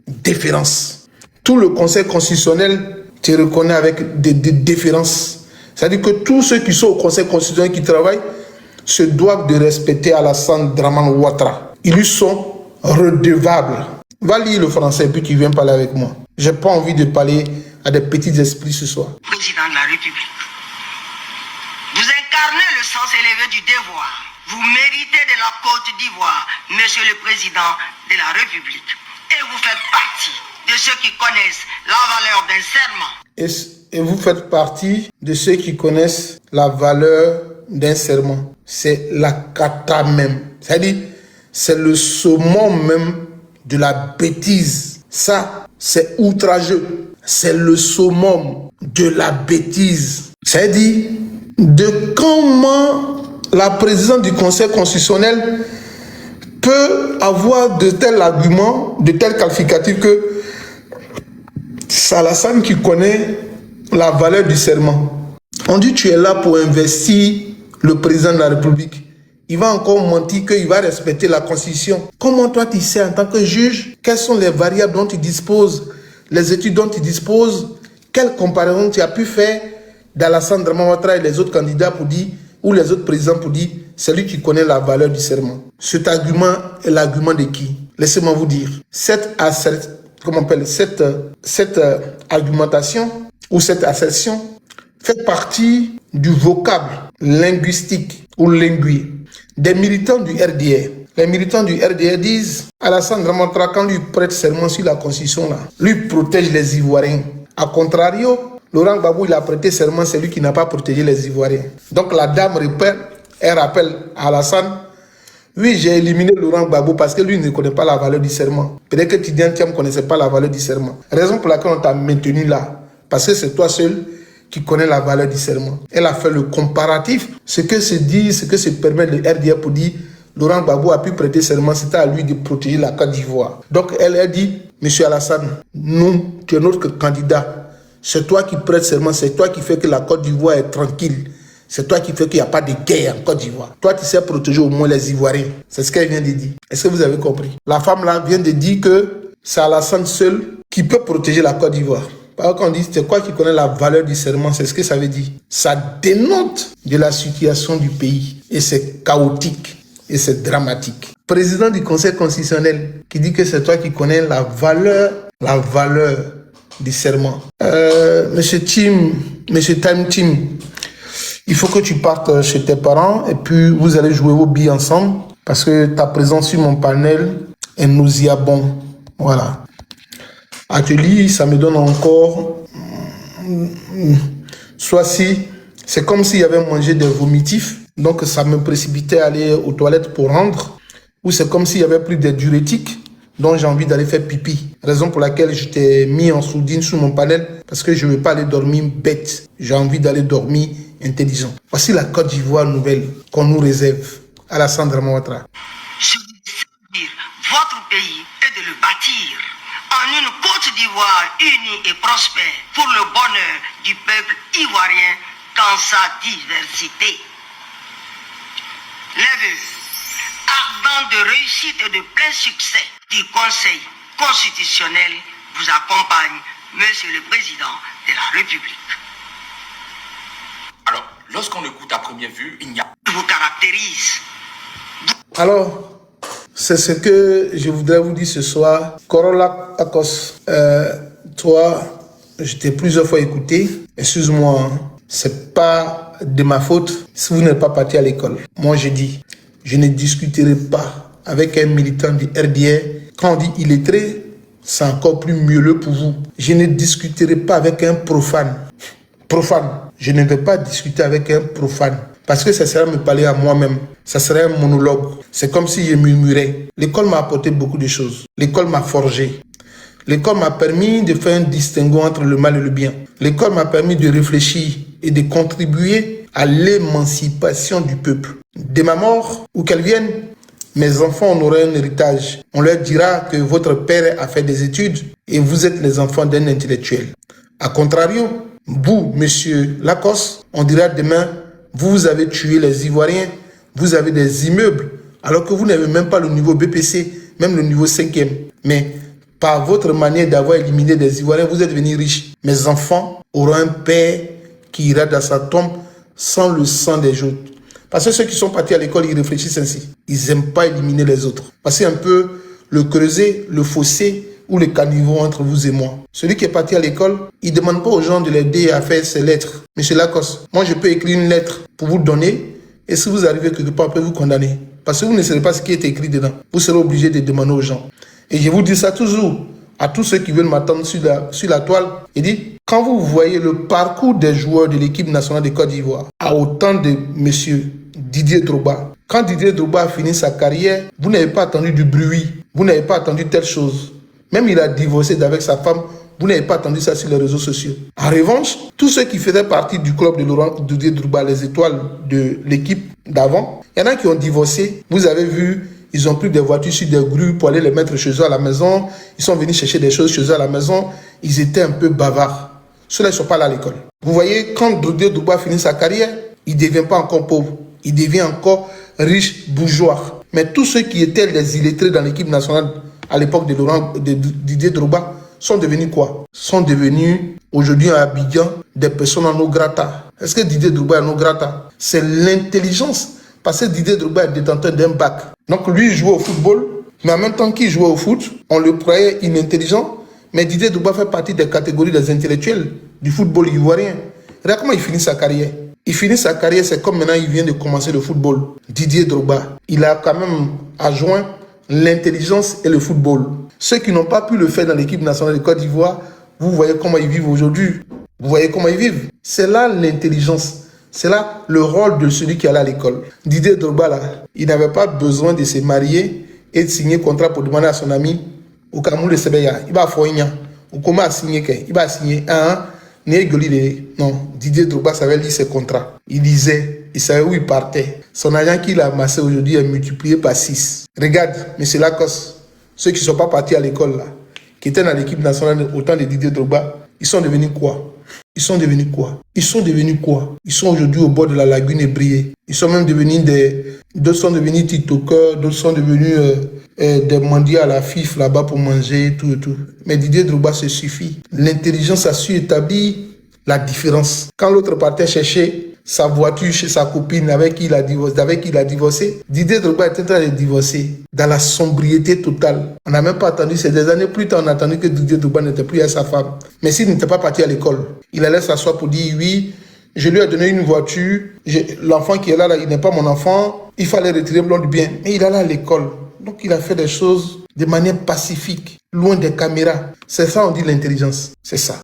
Déférence. Tout le Conseil constitutionnel te reconnaît avec des déférences. C'est-à-dire que tous ceux qui sont au Conseil constitutionnel qui travaillent se doivent de respecter Alassane Dramane Ouattara. Ils lui sont redevables. Va lire le français et puis tu viens parler avec moi. J'ai pas envie de parler à des petits esprits ce soir. Président de la République, vous incarnez le sens élevé du devoir. Vous méritez de la Côte d'Ivoire, Monsieur le Président de la République. Et vous faites partie de ceux qui connaissent la valeur d'un serment. Et vous faites partie de ceux qui connaissent la valeur d'un serment. C'est la kata même. C'est-à-dire, c'est le summum même de la bêtise. Ça, c'est outrageux. C'est le summum de la bêtise. C'est-à-dire, de comment la présidente du Conseil constitutionnel peut avoir de tels arguments, de tels qualificatifs que c'est Alassane qui connaît la valeur du serment. On dit tu es là pour investir le président de la République. Il va encore mentir qu'il va respecter la Constitution. Comment toi tu sais en tant que juge quelles sont les variables dont tu disposes, les études dont tu disposes, Quelle comparaison tu as pu faire d'Alassane Dramane Ouattara et les autres candidats pour dire, ou les autres présidents pour dire, c'est lui qui connaît la valeur du serment. Cet argument est l'argument de qui? Laissez-moi vous dire. Cette argumentation ou cette assertion fait partie du vocable linguistique ou lingui des militants du RDR. Les militants du RDR disent Alassane Dramane Ouattara, quand lui prête serment sur la Constitution, là, lui protège les Ivoiriens. A contrario, Laurent Gbagbo, il a prêté serment, c'est lui qui n'a pas protégé les Ivoiriens. Donc la dame rappelle à Alassane, oui, j'ai éliminé Laurent Gbagbo parce que lui ne connaît pas la valeur du serment. Peut-être que Tidiane Thiam ne connaissait pas la valeur du serment. Raison pour laquelle on t'a maintenu là. Parce que c'est toi seul qui connais la valeur du serment. Elle a fait le comparatif. Ce que se dit, ce que se permet le RDR pour dire Laurent Gbagbo a pu prêter serment, c'était à lui de protéger la Côte d'Ivoire. Donc elle a dit, Monsieur Alassane, nous, tu es notre candidat. C'est toi qui prêtes serment, c'est toi qui fais que la Côte d'Ivoire est tranquille. C'est toi qui fais qu'il n'y a pas de guerre en Côte d'Ivoire. Toi, tu sais protéger au moins les Ivoiriens. C'est ce qu'elle vient de dire. Est-ce que vous avez compris? La femme là vient de dire que c'est Alassane seul qui peut protéger la Côte d'Ivoire. Par contre, on dit, c'est quoi qui connaît la valeur du serment? C'est ce que ça veut dire. Ça dénote de la situation du pays. Et c'est chaotique. Et c'est dramatique. Président du Conseil constitutionnel qui dit que c'est toi qui connais la valeur du serment. Monsieur Time Team, il faut que tu partes chez tes parents et puis vous allez jouer vos billes ensemble parce que ta présence sur mon panel est nauséabond. Voilà. Atelier, ça me donne encore... Soit si, c'est comme s'il y avait mangé des vomitifs, donc ça me précipitait à aller aux toilettes pour rendre, ou c'est comme s'il y avait plus de diurétiques, donc j'ai envie d'aller faire pipi. Raison pour laquelle je t'ai mis en sourdine sur mon panel, parce que je ne veux pas aller dormir bête, j'ai envie d'aller dormir intelligent. Voici la Côte d'Ivoire nouvelle qu'on nous réserve. Alassane Dramane Ouattara. Votre pays est de le bâtir en une Côte d'Ivoire unie et prospère pour le bonheur du peuple ivoirien dans sa diversité. Les vœux ardents de réussite et de plein succès du Conseil constitutionnel vous accompagnent, Monsieur le Président de la République. Alors, lorsqu'on écoute à première vue, il n'y a... Vous caractérise. Alors, c'est ce que je voudrais vous dire ce soir. Corolla Akos, toi, je t'ai plusieurs fois écouté. Excuse-moi, c'est pas de ma faute si vous n'êtes pas parti à l'école. Moi, je dis, je ne discuterai pas avec un militant du RDR. Quand on dit illettré, c'est encore plus mielleux pour vous. Je ne discuterai pas avec un profane. Profane. Je ne vais pas discuter avec un profane. Parce que ça serait me parler à moi-même. Ça serait un monologue. C'est comme si je murmurais. L'école m'a apporté beaucoup de choses. L'école m'a forgé. L'école m'a permis de faire un distinguo entre le mal et le bien. L'école m'a permis de réfléchir et de contribuer à l'émancipation du peuple. De ma mort, où qu'elle vienne, mes enfants en auront un héritage. On leur dira que votre père a fait des études et vous êtes les enfants d'un intellectuel. A contrario, vous, monsieur Lacoste, on dira demain, vous avez tué les Ivoiriens, vous avez des immeubles, alors que vous n'avez même pas le niveau BPC, même le niveau 5e. Mais par votre manière d'avoir éliminé des Ivoiriens, vous êtes devenus riches. Mes enfants auront un père qui ira dans sa tombe sans le sang des autres. Parce que ceux qui sont partis à l'école, ils réfléchissent ainsi. Ils n'aiment pas éliminer les autres. Parce que c'est un peu le creuset, le fossé ou le caniveau entre vous et moi. Celui qui est parti à l'école, il ne demande pas aux gens de l'aider à faire ses lettres. Monsieur Lacoste, moi je peux écrire une lettre pour vous donner et si vous arrivez quelque part, on peut vous condamner. Parce que vous ne savez pas ce qui est écrit dedans. Vous serez obligé de demander aux gens. Et je vous dis ça toujours à tous ceux qui veulent m'attendre sur la toile. Il dit, quand vous voyez le parcours des joueurs de l'équipe nationale de Côte d'Ivoire, à autant de monsieur Didier Drogba, quand Didier Drogba a fini sa carrière, vous n'avez pas attendu du bruit, vous n'avez pas attendu telle chose. Même il a divorcé avec sa femme, vous n'avez pas attendu ça sur les réseaux sociaux. En revanche, tous ceux qui faisaient partie du club de Didier Drogba, les étoiles de l'équipe d'avant, il y en a qui ont divorcé, vous avez vu, ils ont pris des voitures sur des grues pour aller les mettre chez eux à la maison, ils sont venus chercher des choses chez eux à la maison, ils étaient un peu bavards. Ceux-là ne sont pas là à l'école. Vous voyez, quand Didier Drogba finit sa carrière, il ne devient pas encore pauvre, il devient encore riche bourgeois. Mais tous ceux qui étaient les illettrés dans l'équipe nationale à l'époque de Didier Drogba sont devenus quoi? Sont devenus aujourd'hui à Abidjan des personnes en eau grata. Est-ce que Didier Drogba est en eau grata? C'est l'intelligence. Parce que Didier Drogba est détenteur d'un bac. Donc lui, il jouait au football, mais en même temps qu'il jouait au foot, on le croyait inintelligent. Mais Didier Drogba fait partie des catégories des intellectuels du football ivoirien. Regarde comment il finit sa carrière. Il finit sa carrière, c'est comme maintenant il vient de commencer le football. Didier Drogba, il a quand même adjoint l'intelligence et le football. Ceux qui n'ont pas pu le faire dans l'équipe nationale de Côte d'Ivoire, vous voyez comment ils vivent aujourd'hui. Vous voyez comment ils vivent. C'est là l'intelligence. C'est là le rôle de celui qui allait à l'école. Didier Drogba, là, il n'avait pas besoin de se marier et de signer contrat pour demander à son ami au Cameroun de Sebeya. Il va faire un ou comment signer il va signer un. Non, Didier Drogba savait lire ses contrats. Il lisait, il savait où il partait. Son agent qu'il a amassé aujourd'hui est multiplié par 6. Regarde, M. Lacoste, ceux qui ne sont pas partis à l'école là, qui étaient dans l'équipe nationale au temps de Didier Drogba, ils sont devenus quoi? Ils sont devenus quoi? Ils sont devenus quoi? Ils sont aujourd'hui au bord de la lagune ébriée. Ils sont même devenus d'autres sont devenus tiktokers, d'autres sont devenus des mendiants à la FIF là-bas pour manger et tout et tout. Mais Didier Drogba, se suffit. L'intelligence a su établir la différence. Quand l'autre partait chercher sa voiture chez sa copine avec qui il a divorcé, Didier Drogba était en train de divorcer dans la sobriété totale. On n'a même pas attendu, c'est des années plus tard, on a attendu que Didier Drogba n'était plus avec sa femme. Mais s'il n'était pas parti à l'école, il allait s'asseoir pour dire oui, je lui ai donné une voiture, l'enfant qui est là, il n'est pas mon enfant, il fallait retirer le du bien. Mais il allait à l'école. Donc il a fait des choses de manière pacifique, loin des caméras. C'est ça, on dit l'intelligence. C'est ça.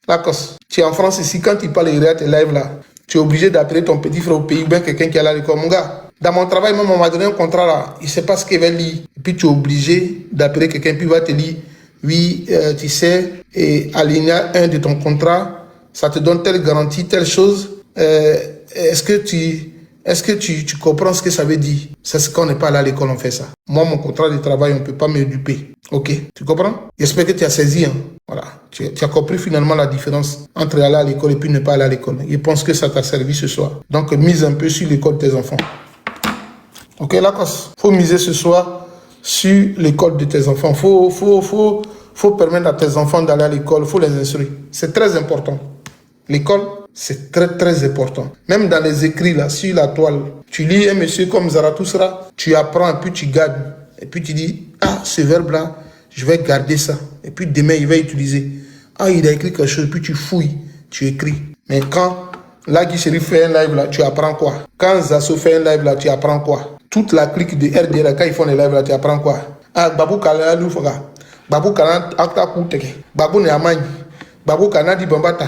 Lacoste, tu es en France ici, quand tu parles et tes lives là, tu es obligé d'appeler ton petit frère au pays ou bien quelqu'un qui est là à l'école. Mon gars, dans mon travail, même on m'a donné un contrat là, il ne sait pas ce qu'il va lire. Et puis tu es obligé d'appeler quelqu'un, puis il va te dire, oui, tu sais, et alinéa 1 de ton contrat, ça te donne telle garantie, telle chose. Est-ce que tu comprends ce que ça veut dire? C'est ce qu'on n'est pas là à l'école, on fait ça. Moi, mon contrat de travail, on ne peut pas m'éduper. Ok? Tu comprends? J'espère que tu as saisi. Hein? Voilà. Tu as compris finalement la différence entre aller à l'école et puis ne pas aller à l'école. Je pense que ça t'a servi ce soir. Donc, mise un peu sur l'école de tes enfants. Ok, Lacoste? Faut miser ce soir sur l'école de tes enfants. Faut permettre à tes enfants d'aller à l'école. Faut les instruire. C'est très important. L'école, c'est très très important. Même dans les écrits là, sur la toile, tu lis un monsieur comme Zarathustra, tu apprends et puis tu gardes. Et puis tu dis, ah, ce verbe là, je vais garder ça. Et puis demain, il va utiliser. Ah, il a écrit quelque chose, puis tu fouilles, tu écris. Mais quand Lagui Chérif fait un live là, tu apprends quoi? Quand Zasso fait un live là, tu apprends quoi? Toute la clique de RDR, quand ils font les lives là, tu apprends quoi? Ah, Babou Kala Loufaga, Babou Kala Akta Kouteke, Babou Ne Amagne, Babou Kana Di Bambata.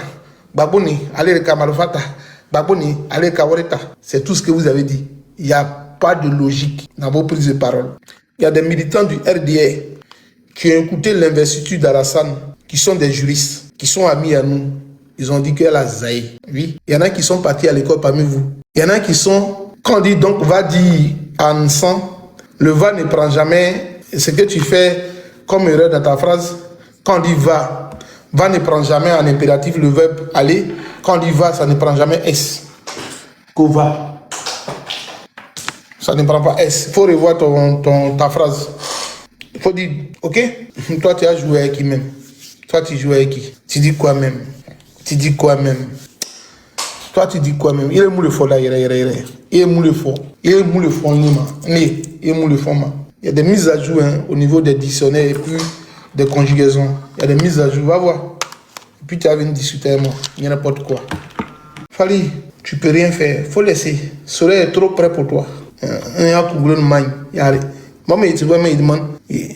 Babouni, allez Kamalofata, Babouni, allez Kawareta. C'est tout ce que vous avez dit. Il n'y a pas de logique dans vos prises de parole. Il y a des militants du RDR qui ont écouté l'investiture d'Alassane, qui sont des juristes, qui sont amis à nous. Ils ont dit qu'elle a zaï. Oui. Il y en a qui sont partis à l'école parmi vous. Il y en a qui sont, quand on dit donc va dire à Nsan, le va ne prend jamais ce que tu fais comme erreur dans ta phrase. Quand on dit va ne prend jamais en impératif le verbe aller. Quand on dit va, ça ne prend jamais S. Kova. Ça ne prend pas S. Il faut revoir ta phrase. Il faut dire, ok, toi tu as joué avec qui même? Toi tu joues avec qui? Tu dis quoi même? Tu dis quoi même? Toi tu dis quoi même? Il est mou le fond là, il est mou le fond. Il est mou le fond, il est mou le fond. Il y a des mises à jour au niveau des dictionnaires et puis des conjugaisons. Il y a des mises à jour, va voir. Et puis tu as venu discuter avec moi. Il y a n'importe quoi. Fali, tu peux rien faire. Faut laisser. Le soleil est trop près pour toi.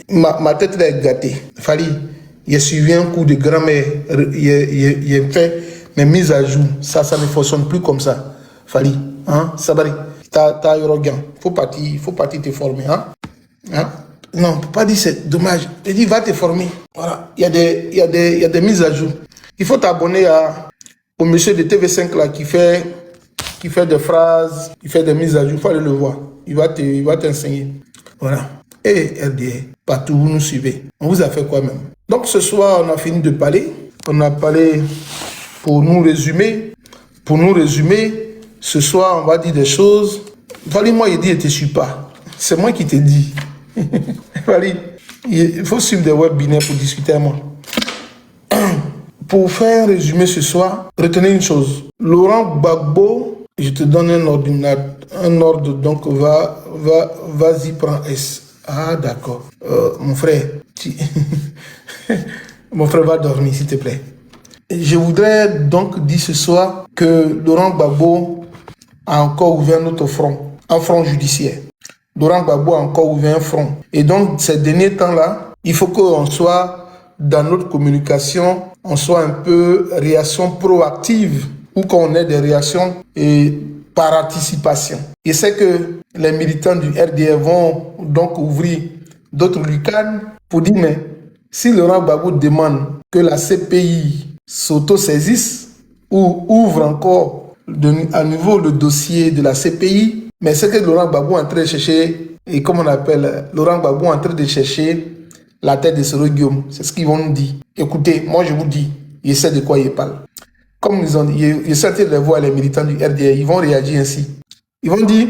Ma tête est gâtée. Fali, il a suivi un coup de grand-mère. Il a fait mes mises à jour. Ça ne fonctionne plus comme ça. Fali, hein, Sabari, t'as arrogant. Faut partir te former, hein. Non, on ne peut pas dire c'est dommage. Il dit va te former. Voilà. Il y a des mises à jour. Il faut t'abonner au monsieur de TV5 là qui fait des phrases, qui fait des mises à jour. Il faut aller le voir. Il va t'enseigner. Voilà. Et RDA, partout vous nous suivez. On vous a fait quoi même? Donc ce soir, on a fini de parler. On a parlé pour nous résumer. Pour nous résumer, ce soir, on va dire des choses. Moi, il dit, je ne te suis pas. C'est moi qui te dis. Il faut suivre des webinaires pour discuter avec moi. pour faire un résumé ce soir, retenez une chose. Laurent Gbagbo, je te donne un ordre, donc vas-y, prends S. Ah, d'accord. Mon frère, mon frère va dormir, s'il te plaît. Je voudrais donc dire ce soir que Laurent Gbagbo a encore ouvert notre front, un front judiciaire. Laurent Gbagbo a encore ouvert un front. Et donc, ces derniers temps-là, il faut qu'on soit dans notre communication, on soit un peu réaction proactive ou qu'on ait des réactions par anticipation. Je sais que les militants du RDR vont donc ouvrir d'autres lucarnes pour dire, mais si Laurent Gbagbo demande que la CPI s'auto-saisisse ou ouvre encore à nouveau le dossier de la CPI, mais c'est que Laurent Gbagbo est en train de chercher, et comme on appelle, Laurent Gbagbo est en train de chercher la tête de Soro Guillaume. C'est ce qu'ils vont nous dire. Écoutez, moi je vous dis, je sais de quoi ils parlent. Comme ils ont dit, je sais de les voir, les militants du RDR, ils vont réagir ainsi. Ils vont dire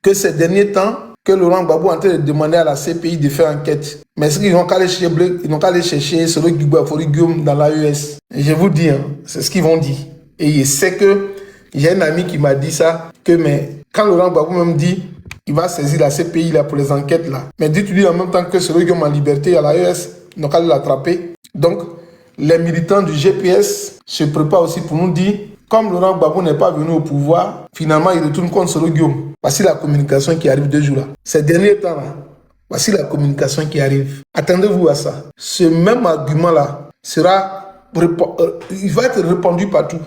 que ces derniers temps, que Laurent Gbagbo est en train de demander à la CPI de faire enquête. Mais est-ce qu'ils n'ont qu'à aller chercher Soro Guillaume dans l'AES? Je vous dis, c'est ce qu'ils vont dire. Et je sais que j'ai un ami qui m'a dit ça, que mais quand Laurent Gbagbo même dit il va saisir la CPI là, pour les enquêtes là, mais dites-lui en même temps que Soro Guillaume en liberté à l'AES, ils n'ont qu'à l'attraper. Donc, les militants du GPS se préparent aussi pour nous dire, comme Laurent Gbagbo n'est pas venu au pouvoir, finalement il retourne contre Soro Guillaume. Voici la communication qui arrive 2 jours là. Ces derniers temps là, voici la communication qui arrive. Attendez-vous à ça. Ce même argument là il va être répandu partout.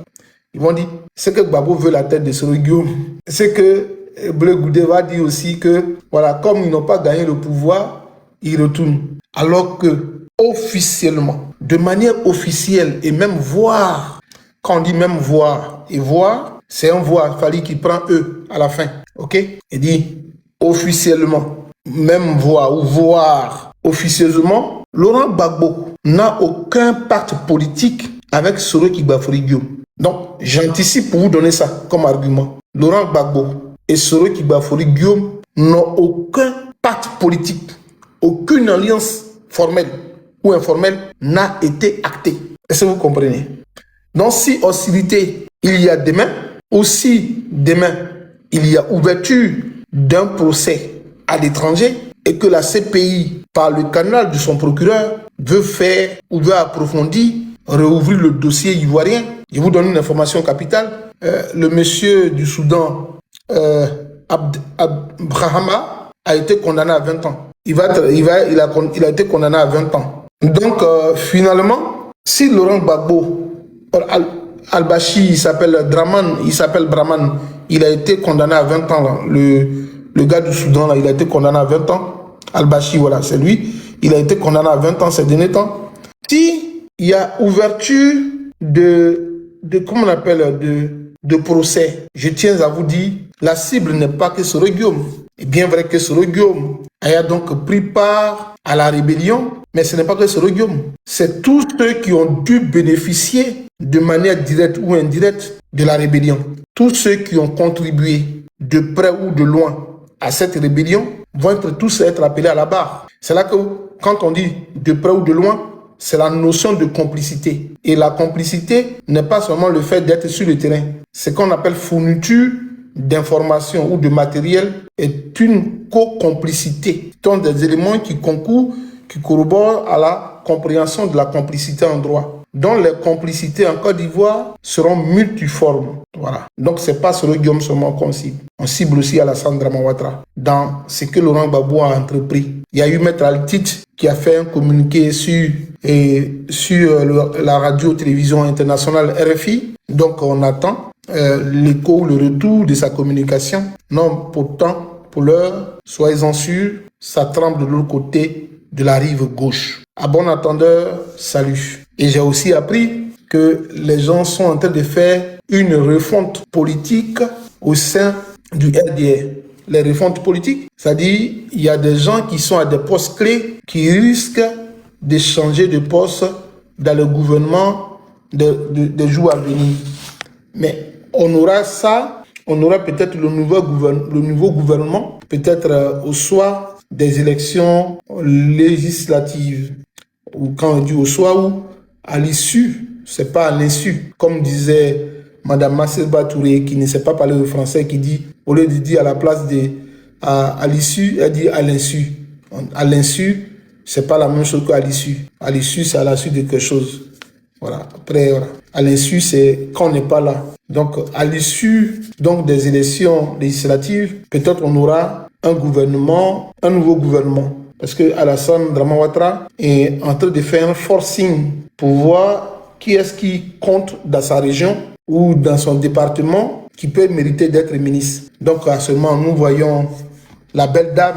Ils vont dire, c'est que Gbagbo veut la tête de Soro Guillaume. C'est que Bleu Goudé va dire aussi que, voilà, comme ils n'ont pas gagné le pouvoir, ils retournent. Alors que, officiellement, de manière officielle, et même voir, quand on dit même voir, et voir, c'est un voir, Fali qui prend E à la fin, ok? Il dit, officiellement, même voir, ou voir, officieusement, Laurent Gbagbo n'a aucun pacte politique avec Soro Guillaume. Donc, j'anticipe pour vous donner ça comme argument. Laurent Gbagbo et Soro Guillaume n'ont aucun pacte politique, aucune alliance formelle ou informelle n'a été actée. Est-ce que vous comprenez? Donc, si hostilité il y a demain, ou si demain il y a ouverture d'un procès à l'étranger et que la CPI, par le canal de son procureur, veut faire ou veut approfondir, réouvrir le dossier ivoirien. Je vous donne une information capitale. Le monsieur du Soudan, Brahama, a été condamné à 20 ans. Il a été condamné à 20 ans. Donc, finalement, si Laurent Gbagbo, Al-Bashi, il s'appelle Brahman, il a été condamné à 20 ans. Là. Le gars du Soudan, là, il a été condamné à 20 ans. Al-Bashi, voilà, c'est lui. Il a été condamné à 20 ans ces derniers temps. Si il y a ouverture comment on appelle, de procès, je tiens à vous dire, la cible n'est pas que Soro Guillaume. C'est bien vrai que Soro Guillaume a donc pris part à la rébellion, mais ce n'est pas que Soro Guillaume. C'est tous ceux qui ont dû bénéficier de manière directe ou indirecte de la rébellion. Tous ceux qui ont contribué de près ou de loin à cette rébellion vont tous être appelés à la barre. C'est là que quand on dit de près ou de loin, c'est la notion de complicité. Et la complicité n'est pas seulement le fait d'être sur le terrain. Ce qu'on appelle fourniture d'informations ou de matériel est une co-complicité. Ce sont des éléments qui concourent, qui corroborent à la compréhension de la complicité en droit. Donc les complicités en Côte d'Ivoire seront multiformes. Voilà. Donc c'est pas Soro Guillaume seulement qu'on cible. On cible aussi Alassane Dramane Ouattara dans ce que Laurent Gbagbo a entrepris. Il y a eu Maître Altit qui a fait un communiqué sur la radio-télévision internationale RFI. Donc on attend l'écho ou le retour de sa communication. Non, pourtant, pour l'heure, soyez-en sûrs, ça tremble de l'autre côté de la rive gauche. À bon entendeur, salut. Et j'ai aussi appris que les gens sont en train de faire une refonte politique au sein du RDR. Les refontes politiques, c'est-à-dire il y a des gens qui sont à des postes clés qui risquent de changer de poste dans le gouvernement des jours à venir. Mais on aura ça, on aura peut-être le nouveau gouvernement, peut-être au soir des élections législatives, ou quand on dit au soir ou à l'issue c'est pas à l'insu, comme disait Madame Masseba Touré, qui ne sait pas parler le français, qui dit, au lieu de dire à la place de à l'issue, elle dit à l'insu. À l'insu, c'est pas la même chose qu'à l'issue. À l'issue, c'est à la suite de quelque chose. Voilà. Après, voilà. À l'insu, c'est quand on n'est pas là. Donc, à l'issue donc des élections législatives, peut-être on aura un nouveau gouvernement. Parce que Alassane Draman Ouattara est en train de faire un forcing pour voir qui est-ce qui compte dans sa région ou dans son département qui peut mériter d'être ministre. Donc, actuellement, nous voyons la belle dame